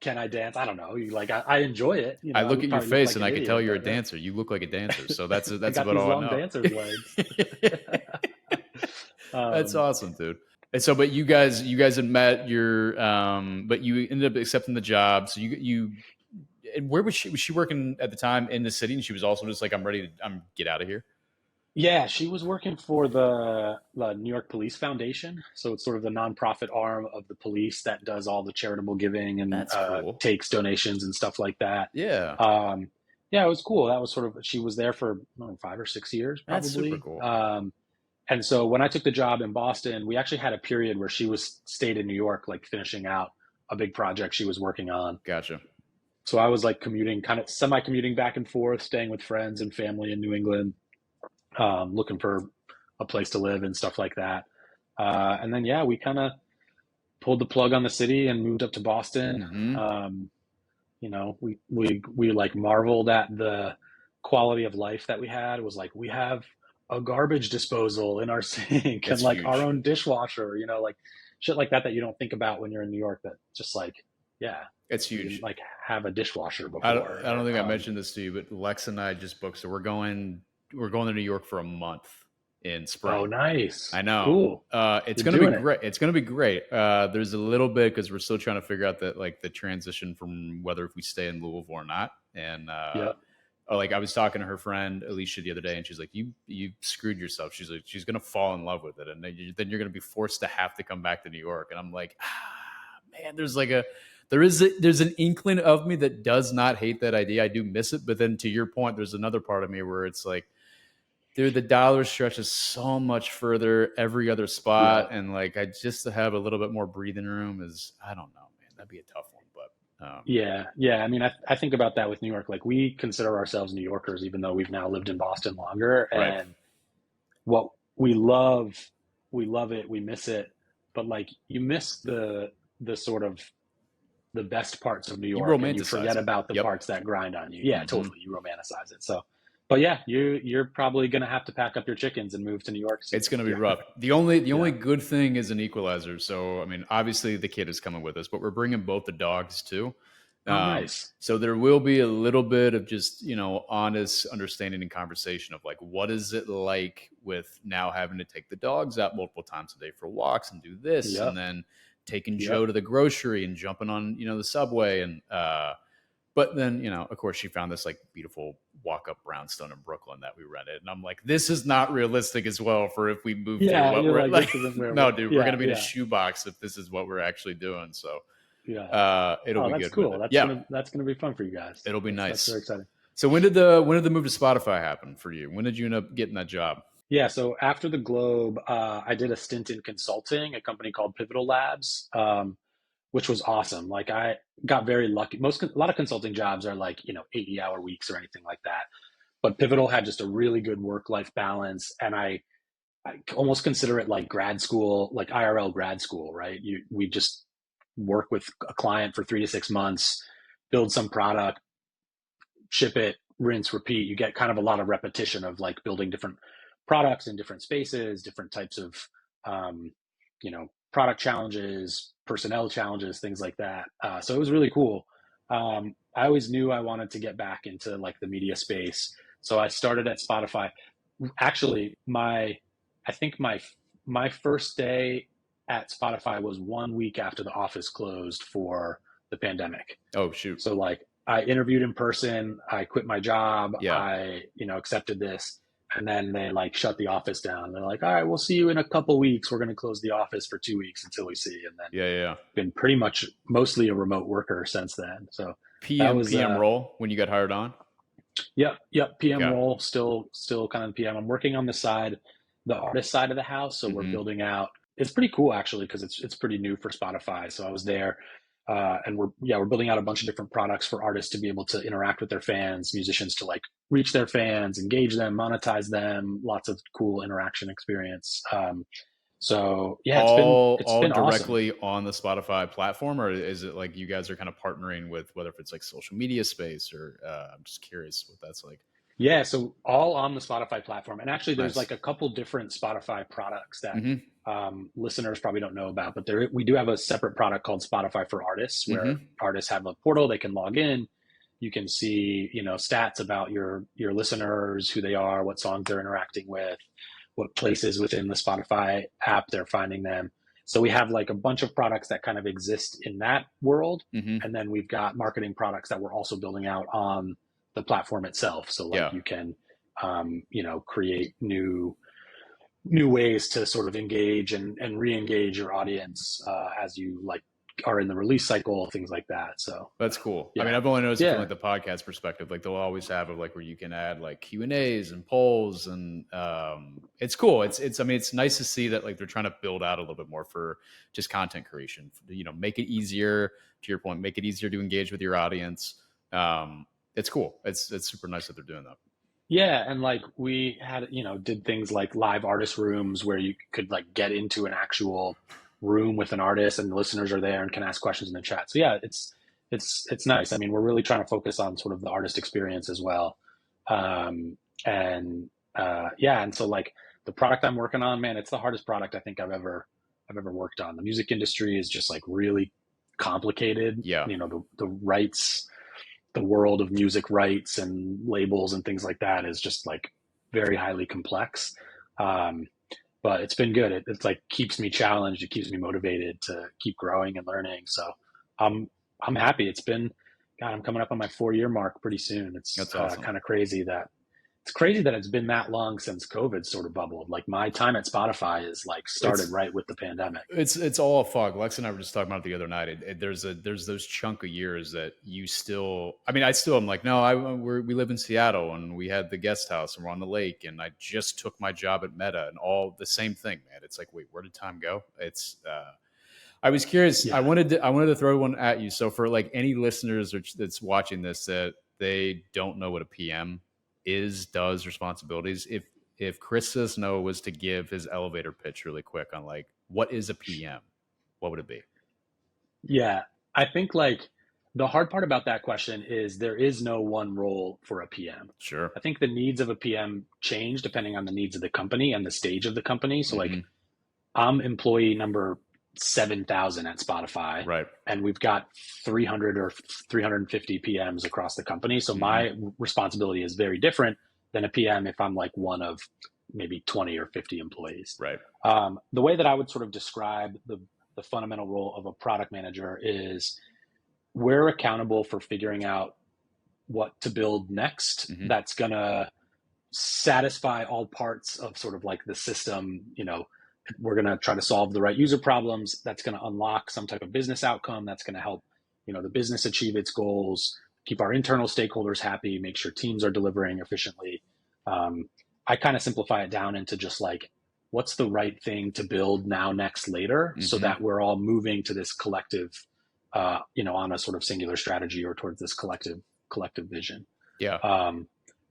can I dance? I don't know. You like I enjoy it. I I look would at your probably look face like and an I can tell idiot, you're a but yeah. dancer. You look like a dancer, so that's I that's got about these all I long know. dancer's legs. That's um, awesome, dude. And so, but you guys had met but you ended up accepting the job. So and where was she? Was she working at the time in the city? And she was also just like, I'm get out of here. yeah, she was working for the New York Police Foundation. So it's sort of the nonprofit arm of the police that does all the charitable giving and That's cool. takes donations and stuff like that. Yeah, Um, yeah, it was cool. That was sort of, she was there for, I don't know, 5 or 6 years that's super probably. cool. And so when I took the job in Boston, we actually had a period where she was stayed in New York, like finishing out a big project she was working on. Gotcha. So I was like commuting, kind of semi commuting back and forth, staying with friends and family in New England, looking for a place to live and stuff like that. And then, yeah, we kind of pulled the plug on the city and moved up to Boston. Mm-hmm. We like marveled at the quality of life that we had. It was like, we have a garbage disposal in our sink and That's like our huge. own dishwasher, like shit like that you don't think about when you're in New York, that just like, yeah, It's you didn't huge. like have a dishwasher I before. don't think I mentioned this to you, but Lex and I just booked. So we're going to New York for a month in Oh, spring. nice. I know. Cool. It's You're gonna be doing it. great. It's gonna be great. There's a little bit because we're still trying to figure out the transition from whether if we stay in Louisville or not. And Yeah. like I was talking to her friend Alicia the other day, and she's like, "You screwed yourself." She's like, "She's gonna fall in love with it, and then you're gonna be forced to have to come back to New York." And I'm like, man, there's an inkling of me that does not hate that idea. I do miss it, but then to your point, there's another part of me where it's like, dude, the dollar stretches so much further every other Yeah. spot, and like I just to have a little bit more breathing room is, I don't know, man, that'd be a tough one, but Yeah. Yeah. I mean, I think about that with New York. Like we consider ourselves New Yorkers, even though we've now lived in Boston longer. right, And what we love it, we miss it, but like you miss the sort of the best parts of New you York and you romanticize forget it. about the Yep. parts that grind on you. Yeah, Hmm. totally. You romanticize it. So, but yeah, you're probably gonna have to pack up your chickens and move to New York soon. It's going to be Yeah. rough. The only Yeah. good thing is an equalizer. So I mean, obviously the kid is coming with us, but we're bringing both the dogs too. Oh, nice. So there will be a little bit of just honest understanding and conversation of like what is it like with now having to take the dogs out multiple times a day for walks and do this and Yep. then taking Joe Yep. to the grocery and jumping on the subway and but then of course she found this like beautiful walk up brownstone in Brooklyn that we rented and I'm like this is not realistic as well for if we moved here Yeah. what You're we're like, like this isn't where no dude we're yeah, gonna be in a yeah, shoebox if this is what we're actually doing so yeah. it'll Oh, be that's good with cool. it That's yeah gonna be fun for you guys. it'll be That's very nice. exciting. So when did the move to Spotify happen for you? When did you end up getting that job? Yeah, so after the Globe, I did a stint in consulting, a company called Pivotal Labs, which was awesome. Like I got very lucky. A lot of consulting jobs are like 80-hour weeks or anything like that. but Pivotal had just a really good work-life balance. And I almost consider it like grad school, like IRL grad school, right? We just work with a client for 3 to 6 months, build some product, ship it, rinse, repeat. You get kind of a lot of repetition of like building different products in different spaces, different types of, product challenges, personnel challenges, things like that. So it was really cool. I always knew I wanted to get back into like the media space. So I started at Spotify. Actually, I think my first day at Spotify was 1 week after the office closed for the pandemic. Oh, shoot. So like I interviewed in person, I quit my job, Yeah. I, accepted this, and then they like shut the office down. They're like, all right, we'll see you in a couple weeks. We're going to close the office for 2 weeks until we see. And then Yeah. been pretty much mostly a remote worker since then. So that was PM role when you got hired on? Yep. PM Yeah. role, still kind of PM. I'm working on the artist side of the house. So we're building out. It's pretty cool actually because it's pretty new for Spotify. So I was there, and we're building out a bunch of different products for artists to be able to interact with their fans, musicians to like reach their fans, engage them, monetize them. Lots of cool interaction experience. So yeah, it's all been awesome. directly on the Spotify platform, or is it like you guys are kind of partnering with whether if it's like social media space or I'm just curious what that's like. Yeah, so all on the Spotify platform. And actually, there's Nice. like a couple different Spotify products that Mm-hmm. listeners probably don't know about. But we do have a separate product called Spotify for Artists, where artists have a portal they can log in. You can see, stats about your listeners, who they are, what songs they're interacting with, what places within the Spotify app they're finding them. So we have like a bunch of products that kind of exist in that world, and then we've got marketing products that we're also building out on the platform itself. So like you can, create new ways to sort of engage and re-engage your audience as you like are in the release cycle, things like that. So that's cool. Yeah. I mean, I've only noticed it from like the podcast perspective, like they'll always have like where you can add like Q&As and polls, and it's cool. I mean, it's nice to see that like they're trying to build out a little bit more for just content creation, make it easier, to your point, make it easier to engage with your audience. It's cool. It's super nice that they're doing that. Yeah, and like we had, did things like live artist rooms where you could like get into an actual room with an artist and the listeners are there and can ask questions in the chat. So yeah, it's nice. I mean, we're really trying to focus on sort of the artist experience as well. And so like the product I'm working on, man, it's the hardest product I think I've ever worked on. The music industry is just like really complicated. Yeah. The rights, the world of music rights and labels and things like that is just like very highly complex. But it's been good. It's like keeps me challenged. It keeps me motivated to keep growing and learning. So I'm happy. I'm coming up on my 4-year mark pretty soon. It's awesome. Kind of crazy that it's been that long since COVID sort of bubbled. Like my time at Spotify is like started right with the pandemic. It's all a fog. Lex and I were just talking about it the other night. There's those chunk of years that you still. I mean, I still am like, no, we live in Seattle and we had the guest house and we're on the lake and I just took my job at Meta and all the same thing, man. It's like, wait, where did time go? It's. I was curious. Yeah. I wanted to throw one at you. So for like any listeners that's watching this that they don't know what a PM does, responsibilities. If Chris Sesno was to give his elevator pitch really quick on like what is a PM, what would it be? Yeah, I think like the hard part about that question is there is no one role for a PM. Sure. I think the needs of a PM change depending on the needs of the company and the stage of the company. So like I'm employee number 7,000 at Spotify, right? And we've got 300 or 350 PMs across the company. So my responsibility is very different than a PM if I'm like one of maybe 20 or 50 employees. Right. The way that I would sort of describe the fundamental role of a product manager is we're accountable for figuring out what to build next that's going to satisfy all parts of sort of like the system. We're going to try to solve the right user problems. That's going to unlock some type of business outcome. That's going to help, the business achieve its goals, keep our internal stakeholders happy, make sure teams are delivering efficiently. I kind of simplify it down into just like, what's the right thing to build now, next, later, so that we're all moving to this collective, on a sort of singular strategy or towards this collective vision. Yeah.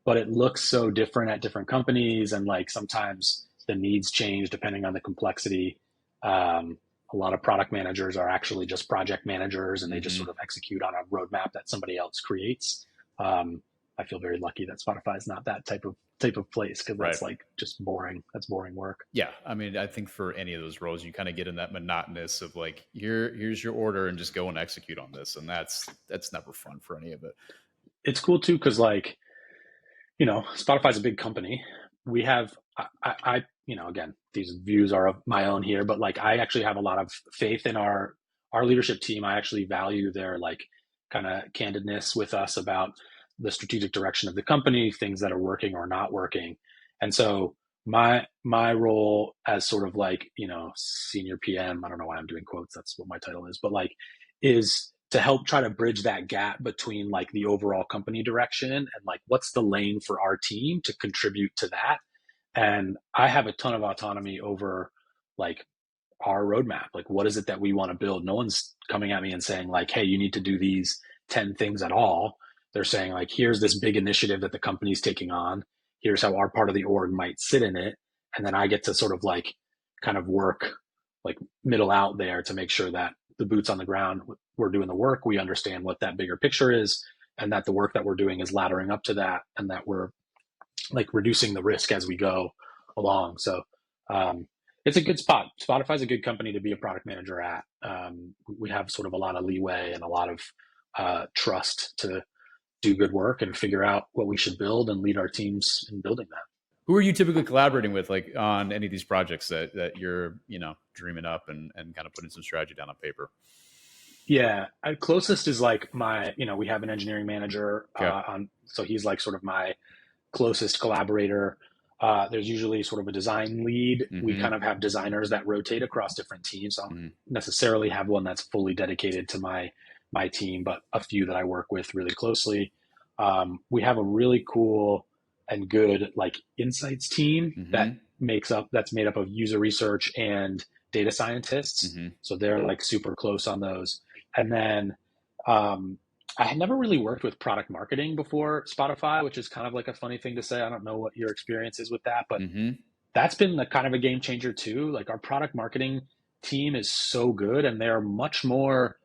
but it looks so different at different companies. And like sometimes the needs change depending on the complexity. A lot of product managers are actually just project managers and they just sort of execute on a roadmap that somebody else creates. I feel very lucky that Spotify is not that type of place because that's like just boring. That's boring work. Yeah, I mean, I think for any of those roles, you kind of get in that monotonous of like, here's your order, and just go and execute on this, and that's never fun for any of it. It's cool too because like, Spotify's a big company. We have I again, these views are of my own here, but like I actually have a lot of faith in our leadership team. I actually value their like kind of candidness with us about the strategic direction of the company, things that are working or not working. And so my role as sort of like, senior PM, I don't know why I'm doing quotes, that's what my title is, but like is to help try to bridge that gap between like the overall company direction and like what's the lane for our team to contribute to that. And I have a ton of autonomy over like our roadmap. Like, what is it that we want to build? No one's coming at me and saying like, hey, you need to do these 10 things at all. They're saying like, here's this big initiative that the company's taking on. Here's how our part of the org might sit in it. And then I get to sort of like kind of work like middle out there to make sure that the boots on the ground, we're doing the work. We understand what that bigger picture is and that the work that we're doing is laddering up to that and that we're like reducing the risk as we go along. So it's a good spot. Spotify's a good company to be a product manager at. We have sort of a lot of leeway and a lot of trust to do good work and figure out what we should build and lead our teams in building that. Who are you typically collaborating with, like on any of these projects that you're, dreaming up and kind of putting some strategy down on paper? Yeah, closest is like my, we have an engineering manager so he's like sort of my closest collaborator. There's usually sort of a design lead. We kind of have designers that rotate across different teams. So I don't necessarily have one that's fully dedicated to my team, but a few that I work with really closely. We have a really cool and good like insights team that's made up of user research and data scientists. So they're like super close on those. And then I had never really worked with product marketing before Spotify, which is kind of like a funny thing to say. I don't know what your experience is with that, but that's been the kind of a game changer too. Like our product marketing team is so good and they're much more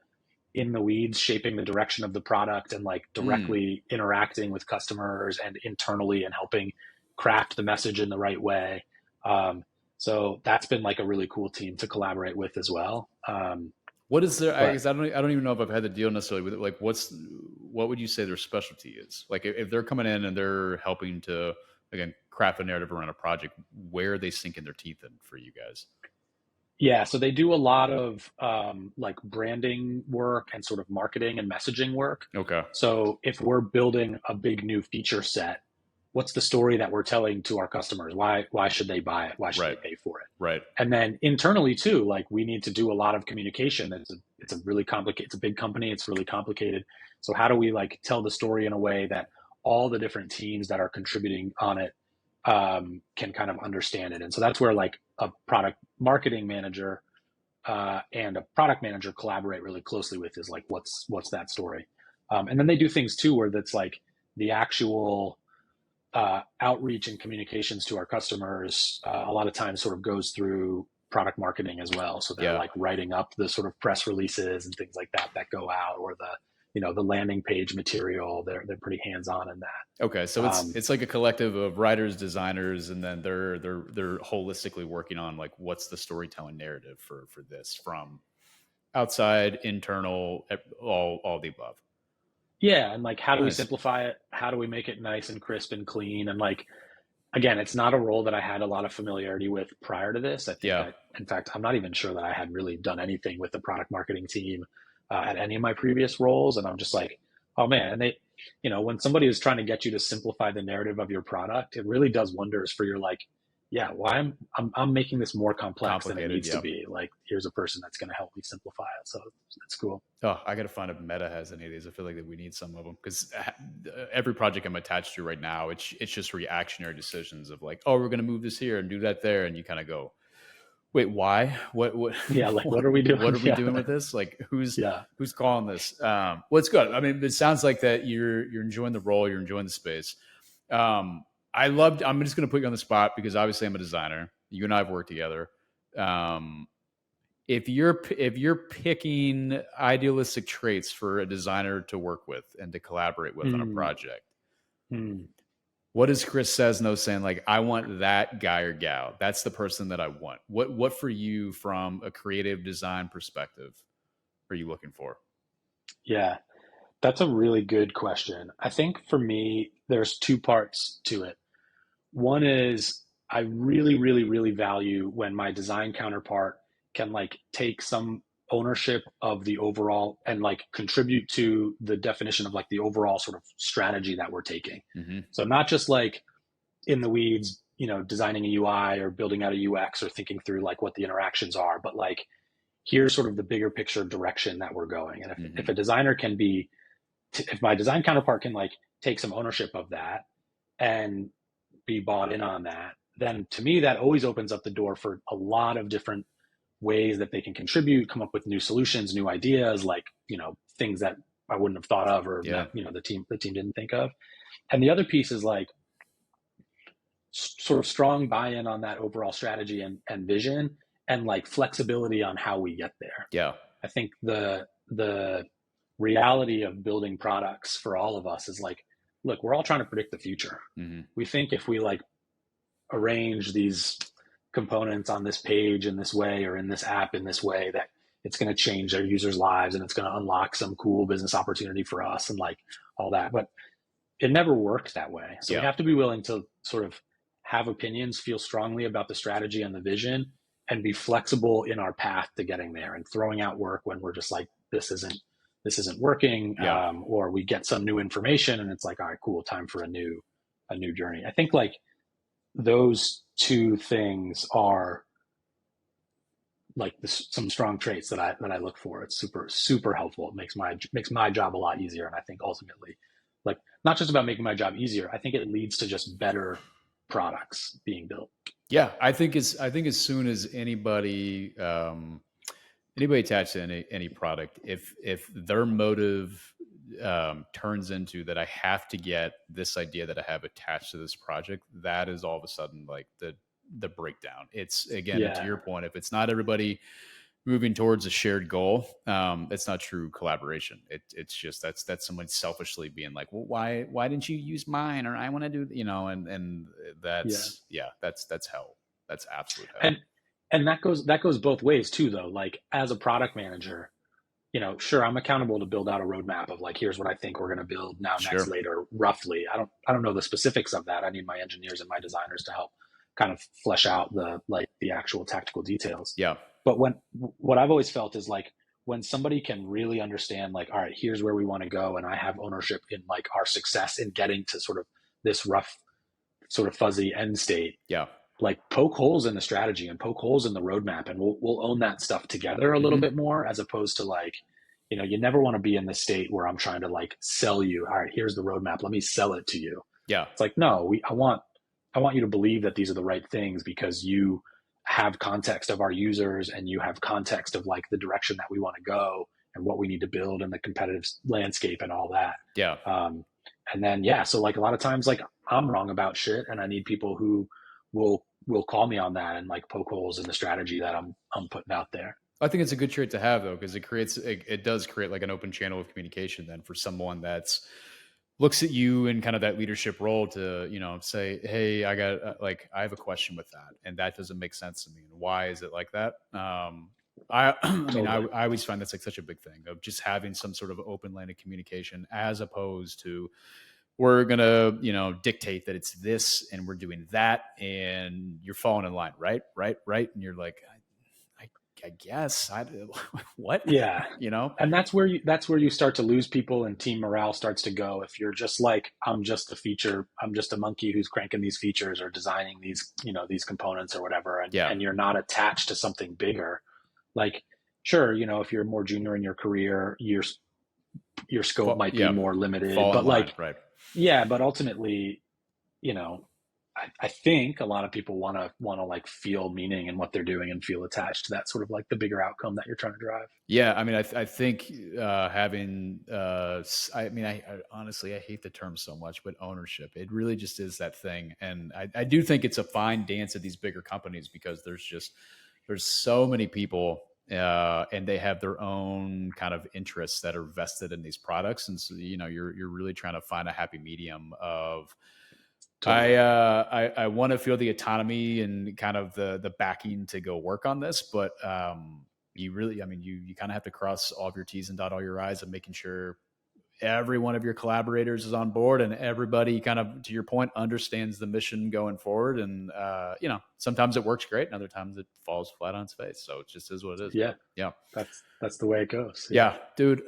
in the weeds, shaping the direction of the product and like directly interacting with customers and internally and helping craft the message in the right way. So that's been like a really cool team to collaborate with as well. What is there? I don't even know if I've had the deal necessarily with it. Like, what would you say their specialty is? Like, if they're coming in and they're helping to again craft a narrative around a project, where are they sinking their teeth in for you guys? Yeah, so they do a lot of like branding work and sort of marketing and messaging work. Okay. So if we're building a big new feature set, what's the story that we're telling to our customers? Why should they buy it? Why should they pay for it? Right. And then internally too, like we need to do a lot of communication. It's a really complicated, it's a big company. It's really complicated. So how do we like tell the story in a way that all the different teams that are contributing on it can kind of understand it? And so that's where like a product marketing manager and a product manager collaborate really closely with is like, what's that story? And then they do things too, where that's like the actual outreach and communications to our customers a lot of times sort of goes through product marketing as well. So they're like writing up the sort of press releases and things like that go out, or the landing page material. They're pretty hands-on in that. Okay, so it's like a collective of writers, designers, and then they're holistically working on like what's the storytelling narrative for this, from outside, internal, all the above. Yeah, and like how do we simplify it? How do we make it nice and crisp and clean? And like, again, it's not a role that I had a lot of familiarity with prior to this. I think in fact, I'm not even sure that I had really done anything with the product marketing team at any of my previous roles. And I'm just like, oh man, and they, when somebody is trying to get you to simplify the narrative of your product, it really does wonders for your like, yeah, why I'm making this more complex than it needs to be. Like, here's a person that's going to help me simplify it. So it's cool. Oh, I got to find if Meta has any of these. I feel like that we need some of them, because every project I'm attached to right now, it's just reactionary decisions of like, oh, we're going to move this here and do that there. And you kind of go, wait, why? What? Yeah, like what are we doing? What are we doing with this? Like, who's calling this? Well, it's good. I mean, it sounds like that you're enjoying the role, you're enjoying the space. I'm just going to put you on the spot because obviously I'm a designer. You and I have worked together. If you're picking idealistic traits for a designer to work with and to collaborate with on a project, what is Chris Sesno saying? Like, I want that guy or gal. That's the person that I want. What for you from a creative design perspective are you looking for? Yeah, that's a really good question. I think for me, there's two parts to it. One is I really, really, really value when my design counterpart can like take some ownership of the overall and like contribute to the definition of like the overall sort of strategy that we're taking. Mm-hmm. So not just like in the weeds, designing a UI or building out a UX or thinking through like what the interactions are, but like here's sort of the bigger picture direction that we're going. And if a designer can be, if my design counterpart can like take some ownership of that and be bought in on that, then to me, that always opens up the door for a lot of different ways that they can contribute, come up with new solutions, new ideas, like, things that I wouldn't have thought of or that, the team didn't think of. And the other piece is like sort of strong buy-in on that overall strategy and vision and like flexibility on how we get there. Yeah. I think the reality of building products for all of us is like, look, we're all trying to predict the future. We think if we like arrange these components on this page in this way or in this app in this way, that it's going to change their users' lives and it's going to unlock some cool business opportunity for us and like all that. But it never works that way. So we have to be willing to sort of have opinions, feel strongly about the strategy and the vision, and be flexible in our path to getting there and throwing out work when we're just like, this isn't working, or we get some new information and it's like, all right, cool, time for a new journey. I think like those two things are like some strong traits that I look for. It's super, super helpful. It makes my job a lot easier. And I think ultimately, like, not just about making my job easier, I think it leads to just better products being built. Yeah, I think as soon as anybody attached to any product, if their motive turns into that, I have to get this idea that I have attached to this project, that is all of a sudden like the breakdown. It's again, to your point, if it's not everybody moving towards a shared goal, it's not true collaboration. It's just that's someone selfishly being like, well, why didn't you use mine, or I want to do, and that's that's hell. That's absolute hell. And that goes both ways too, though. Like as a product manager, sure, I'm accountable to build out a roadmap of like, here's what I think we're going to build now, next, later, roughly. I don't know the specifics of that. I need my engineers and my designers to help kind of flesh out the actual tactical details. Yeah. But what I've always felt is like when somebody can really understand like, all right, here's where we want to go, and I have ownership in like our success in getting to sort of this rough, sort of fuzzy end state. Yeah. Like poke holes in the strategy and poke holes in the roadmap, and we'll own that stuff together a little bit more, as opposed to like, you never want to be in the state where I'm trying to like sell you, all right, here's the roadmap, let me sell it to you. Yeah. It's like, no, I want you to believe that these are the right things because you have context of our users and you have context of like the direction that we want to go and what we need to build and the competitive landscape and all that. Yeah. And then, so like a lot of times, like I'm wrong about shit and I need people who will call me on that and like poke holes in the strategy that I'm putting out there. I think it's a good trait to have though, because it does create like an open channel of communication then for someone that's looks at you in kind of that leadership role to, say, hey, I have a question with that. And that doesn't make sense to me. And why is it like that? I always find that's like such a big thing of just having some sort of open line of communication, as opposed to we're going to, dictate that it's this and we're doing that and you're falling in line. Right. And you're like, I guess what? Yeah. And that's where you start to lose people and team morale starts to go. If you're just like, I'm just a monkey who's cranking these features or designing these, these components or whatever. And you're not attached to something bigger. Like, sure, if you're more junior in your career, your scope might be more limited, but like, right. Yeah. But ultimately, I think a lot of people want to like feel meaning in what they're doing and feel attached to that sort of like the bigger outcome that you're trying to drive. Yeah, I mean, I think having, I honestly, I hate the term so much, but ownership, it really just is that thing. And I do think it's a fine dance at these bigger companies because there's so many people and they have their own kind of interests that are vested in these products. And so, you're really trying to find a happy medium of, Totally. I want to feel the autonomy and kind of the backing to go work on this, but you really, I mean, you kind of have to cross all of your T's and dot all your I's and making sure every one of your collaborators is on board and everybody kind of, to your point, understands the mission going forward. And sometimes it works great and other times it falls flat on its face. So it just is what it is. Yeah, Yeah, that's the way it goes. Yeah, dude.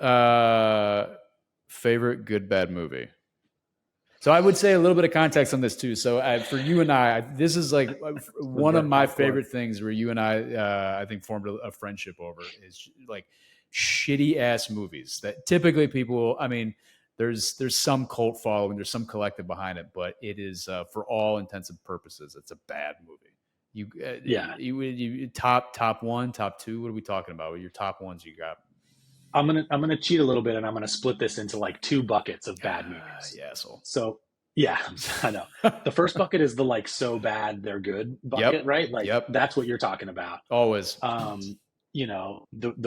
Favorite good bad movie. So I would say a little bit of context on this too. So for you and I, this is like one of my favorite things where you and I think formed a friendship over is like shitty ass movies that typically people, I mean, there's some cult following, there's some collective behind it, but it is for all intents and purposes, it's a bad movie. You top one, top two. What are we talking about? Your top ones you got? I'm gonna cheat a little bit, and I'm gonna split this into like two buckets of bad movies. Yeah, so yeah, I know. The first bucket is the like so bad they're good bucket, right? Like that's what you're talking about. Always. The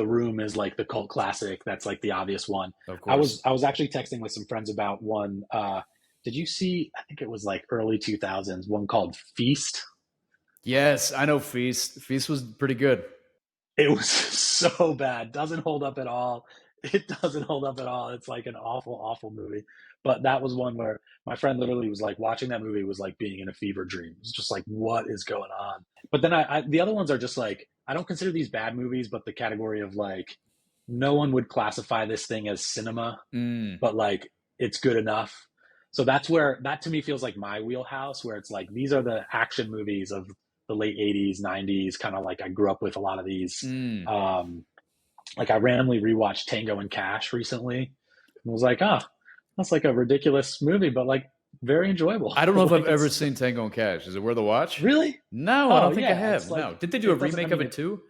Room is like the cult classic. That's like the obvious one. Of course. I was actually texting with some friends about one. Did you see? I think it was like early 2000s. One called Feast. Yes, I know Feast. Feast was pretty good. It was so bad. Doesn't hold up at all. It doesn't hold up at all. It's like an awful, awful movie. But that was one where my friend literally was like, watching that movie was like being in a fever dream. It's just like, what is going on? But then the other ones are just like, I don't consider these bad movies, but the category of like, no one would classify this thing as cinema, but like, it's good enough. So that to me feels like my wheelhouse, where it's like, these are the action movies of the late 80s, 90s, kind of like I grew up with a lot of these. Like I randomly rewatched Tango and Cash recently and was like, that's like a ridiculous movie, but like very enjoyable. I don't know if I've ever seen Tango and Cash. Is it worth a watch? Really? No, I don't think I have. Like, no. Did they do a remake of it too?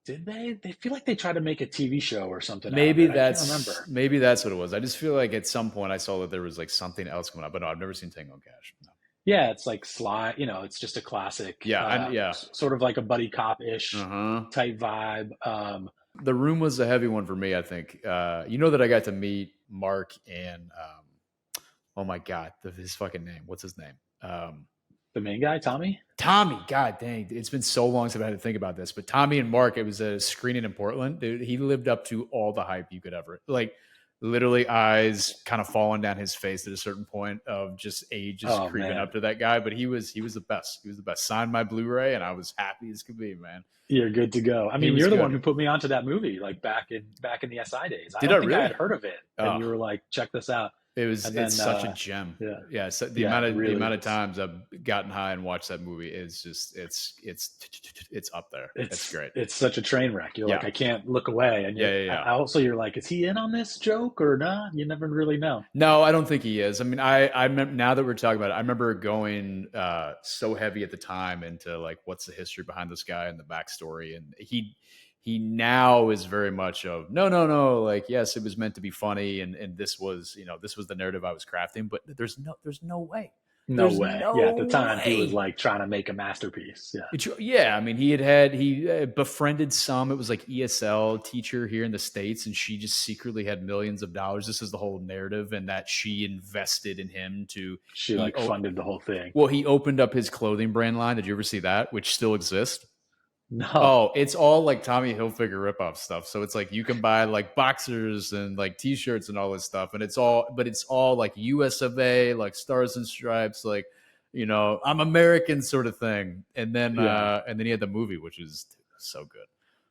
Did they? They feel like they tried to make a TV show or something. Maybe that's what it was. I just feel like at some point I saw that there was like something else coming up, but no, I've never seen Tango and Cash. No. Yeah, it's like Sly. It's just a classic. Yeah, sort of like a buddy cop-ish type vibe. The Room was a heavy one for me, I think. That I got to meet Mark and oh my God, his fucking name. What's his name? The main guy, Tommy? Tommy. God dang. It's been so long since I've had to think about this. But Tommy and Mark, it was a screening in Portland. Dude, he lived up to all the hype you could ever. Like, literally eyes kind of falling down his face at a certain point of just age just creeping up to that guy. But he was the best. He was the best. Signed my Blu-ray and I was happy as could be, man. You're good to go. I mean, you're the one who put me onto that movie, like back in the SI days. I don't think I had heard of it. And you were like, check this out. It's such a gem. Yeah. So the amount of times I've gotten high and watched that movie is just it's up there. It's great. It's such a train wreck. You're like, I can't look away. And also you're like, is he in on this joke or not? You never really know. No, I don't think he is. I mean, I remember, now that we're talking about it, I remember going so heavy at the time into like what's the history behind this guy and the backstory, and he now is very much of no, like, yes, it was meant to be funny, and this was the narrative I was crafting, but there's no way. No way. At the time he was like trying to make a masterpiece. I mean, he befriended some, it was like ESL teacher here in the States, and she just secretly had millions of dollars. This is the whole narrative, and that she invested in him funded the whole thing. Well, he opened up his clothing brand line. Did you ever see that? Which still exists? No. Oh, it's all like Tommy Hilfiger ripoff stuff. So it's like you can buy like boxers and like T-shirts and all this stuff, and it's all like US of A, like Stars and Stripes, like I'm American sort of thing. And then he had the movie, which is so good,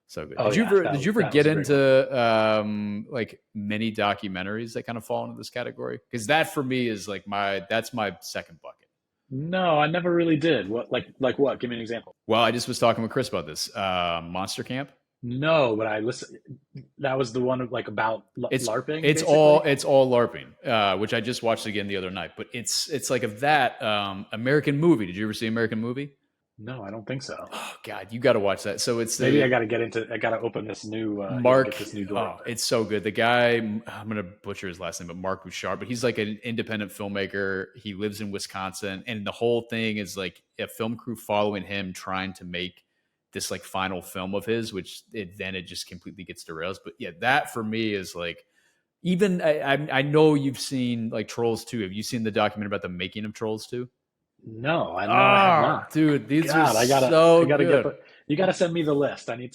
so good. Did you ever get into like many documentaries that kind of fall into this category? Because that for me is like that's my second bucket. No, I never really did. What, like what? Give me an example. Well, I just was talking with Chris about this. Monster Camp. No, but I listen. That was the one like about It's LARPing, it's all basically. it's all LARPing, which I just watched again the other night. But it's like of that American Movie. Did you ever see American Movie? No, I don't think so. Oh God, you got to watch that. So it's Maybe I the got to get into. I got to open this new. Mark. Get this new door Oh, open. it's so good. The guy, I'm gonna butcher his last name, but Mark Bouchard. But he's like an independent filmmaker. He lives in Wisconsin, and the whole thing is like a film crew following him, trying to make this like final film of his, which then it just completely gets derails. But yeah, that for me is like even I know you've seen like Trolls 2. Have you seen the documentary about the making of Trolls 2? No, I know I have Oh, not. dude, these are God, so I gotta get good. the. You got to send me the list. I need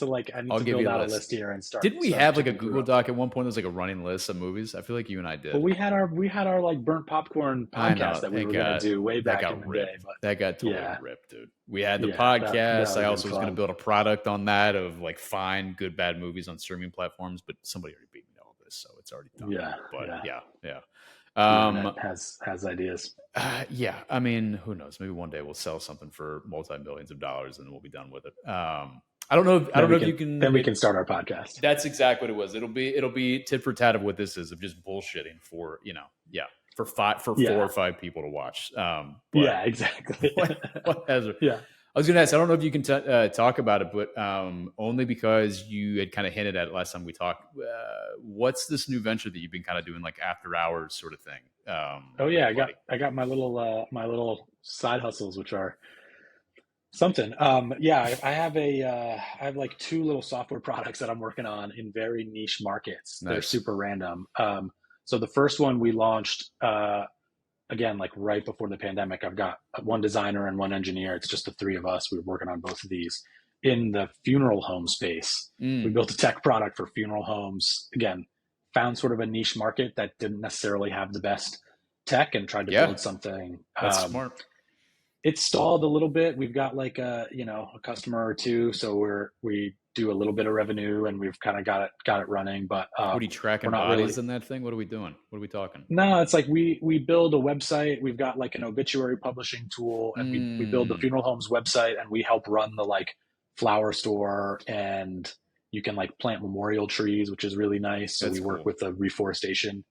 I'll to give build you a out a list. list here and Didn't we start have like a ticking through Google them. Doc at one point? There was like a running list of movies. I feel like you and I Well, did. we had our like burnt popcorn I podcast know that we were gonna do way that back in got the day, ripped. but That got totally yeah, ripped, dude. We had the that podcast. would I have been also was going to fun. build a product on that of like find good bad movies on streaming platforms, but somebody already beat me to all this, so it's already done. Yeah, But yeah. yeah, yeah. The internet Um, has ideas. yeah, I mean, who knows? Maybe one day we'll sell something for multi millions of dollars and we'll be done with it. I don't know. I don't know if you can. Then we can start our podcast. That's exactly what it was. It'll be tit for tat of what this is of just bullshitting for yeah for four Yeah, or five people to watch. But yeah, exactly. what has Yeah. I was going to ask. I don't know if you can talk about it, but only because you had kind of hinted at it last time we talked. What's this new venture that you've been kind of doing, like after hours sort of thing? Oh With yeah, a buddy. I got my little side hustles, which are something. Yeah, I have like two little software products that I'm working on in very niche markets. They're Nice. super random. So the first one we launched again like right before the pandemic. I've got one designer and one engineer. It's just the three of us. We were working on both of these in the funeral home space. We Mm, built a tech product for funeral homes. Again, found sort of a niche market that didn't necessarily have the best tech and tried to yeah, build something. that's smart. It's stalled a little bit. We've got like a customer or two, so we do a little bit of revenue and we've kind of got it running, but What are you we're tracking not really. bodies in that thing? What are we doing? What are we talking? No, it's like we build a website. We've got like an obituary publishing tool, and we build the Mm, funeral home's website, and we help run the like flower store, and you can like plant memorial trees, which is really nice. So that's we work cool. with a reforestation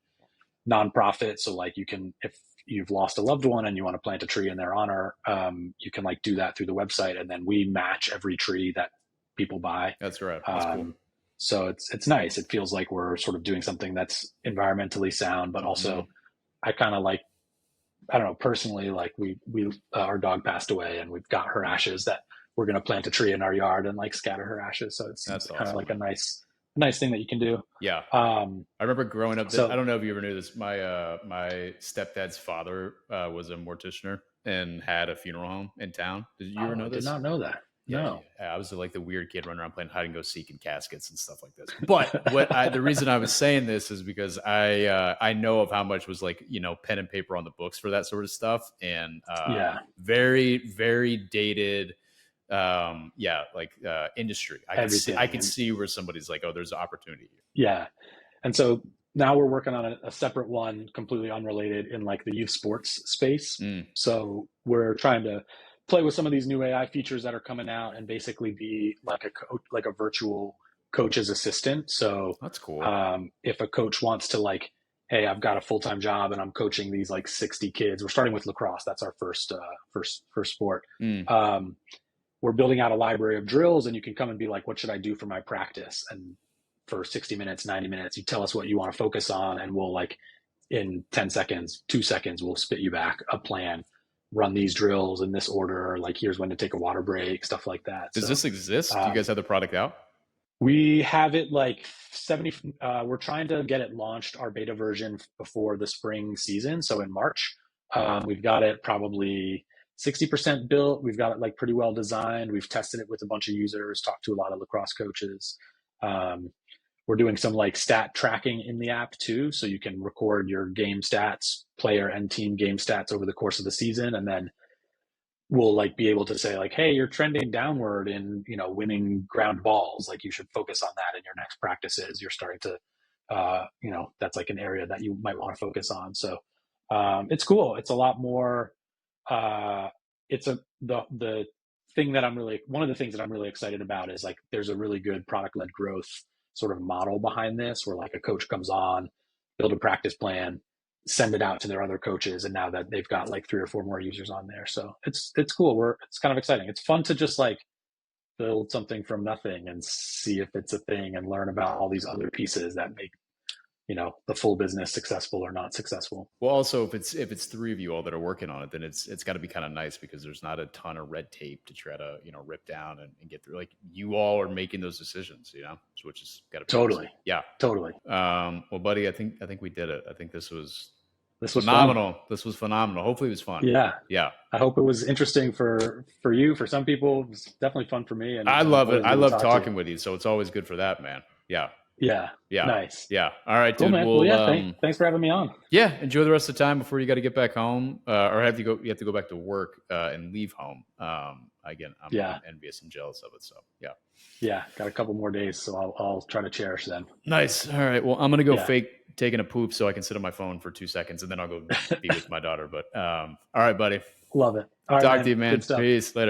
nonprofit. So like you can, if you've lost a loved one and you want to plant a tree in their honor, you can like do that through the website, and then we match every tree that people buy. That's right. That's cool. Um, so it's nice. It feels like we're sort of doing something that's environmentally sound, but Hmm. also I kind of like, I don't know, personally, like we our dog passed away and we've got her ashes that we're going to plant a tree in our yard and like scatter her ashes. So it's That's kind of awesome, like a man. nice thing that you can do. Yeah. Um, I remember growing up. I so don't know if you ever knew this. My stepdad's father was a morticianer and had a funeral home in town. Did you ever oh, know I did this? not know that. Yeah, No. I was like the weird kid running around playing hide and go seek in caskets and stuff like this. But the reason I was saying this is because I know of how much was like pen and paper on the books for that sort of stuff, and Yeah. very very dated. Like industry. I Everything. could see where somebody's like, oh, there's an opportunity here. Yeah. And so now we're working on a separate one, completely unrelated in like the youth sports space. Mm, So we're trying to play with some of these new AI features that are coming out and basically be like like a virtual coach's assistant. So that's cool. if a coach wants to like, hey, I've got a full time job and I'm coaching these like 60 kids. We're starting with lacrosse. That's our first sport. Mm, Um, we're building out a library of drills, and you can come and be like, what should I do for my practice? And for 60 minutes, 90 minutes, you tell us what you want to focus on, and we'll like in 10 seconds, 2 seconds, we'll spit you back a plan. Run these drills in this order, like here's when to take a water break, stuff like that. does So this exist? Do you um, guys have the product out? we have it like 70. We're trying to get it launched, our beta version, before the spring season. So in March, we've got it probably 60% built. We've got it like pretty well designed. We've tested it with a bunch of users, talked to a lot of lacrosse coaches. Um, we're doing some like stat tracking in the app too. So you can record your game stats, player and team game stats over the course of the season. And then we'll like be able to say like, hey, you're trending downward in winning ground balls, like you should focus on that in your next practices. You're starting to that's like an area that you might want to focus on. So it's cool. It's a lot more. It's a the one of the things that I'm really excited about is like there's a really good product led growth sort of model behind this, where like a coach comes on, build a practice plan, send it out to their other coaches, and now that they've got like 3 or 4 more users on there. So it's cool. It's kind of exciting. It's fun to just like build something from nothing and see if it's a thing and learn about all these other pieces that make the full business successful or not successful. Well, also if it's 3 of you all that are working on it, then it's got to be kind of nice because there's not a ton of red tape to try to rip down and get through. Like you all are making those decisions, which is got to be totally nice. Yeah, totally. Well, buddy, I think we did it. I think this was phenomenal. This was phenomenal. Hopefully it was fun. Yeah. I hope it was interesting for you. For some people, it was definitely fun for me. And I love it. I love talking with you. So it's always good for that, man. Yeah. Yeah. Nice. Yeah. All right, cool, dude. Man. Well, yeah. Thanks for having me on. Yeah. Enjoy the rest of the time before you got to get back home, or you have to go back to work and leave home. Again, I'm envious and jealous of it. So yeah. Got a couple more days, so I'll try to cherish them. Nice. All right. Well, I'm gonna go fake taking a poop so I can sit on my phone for 2 seconds, and then I'll go be with my daughter. But all right, buddy. Love it. All right, talk to you, man. Peace. Later.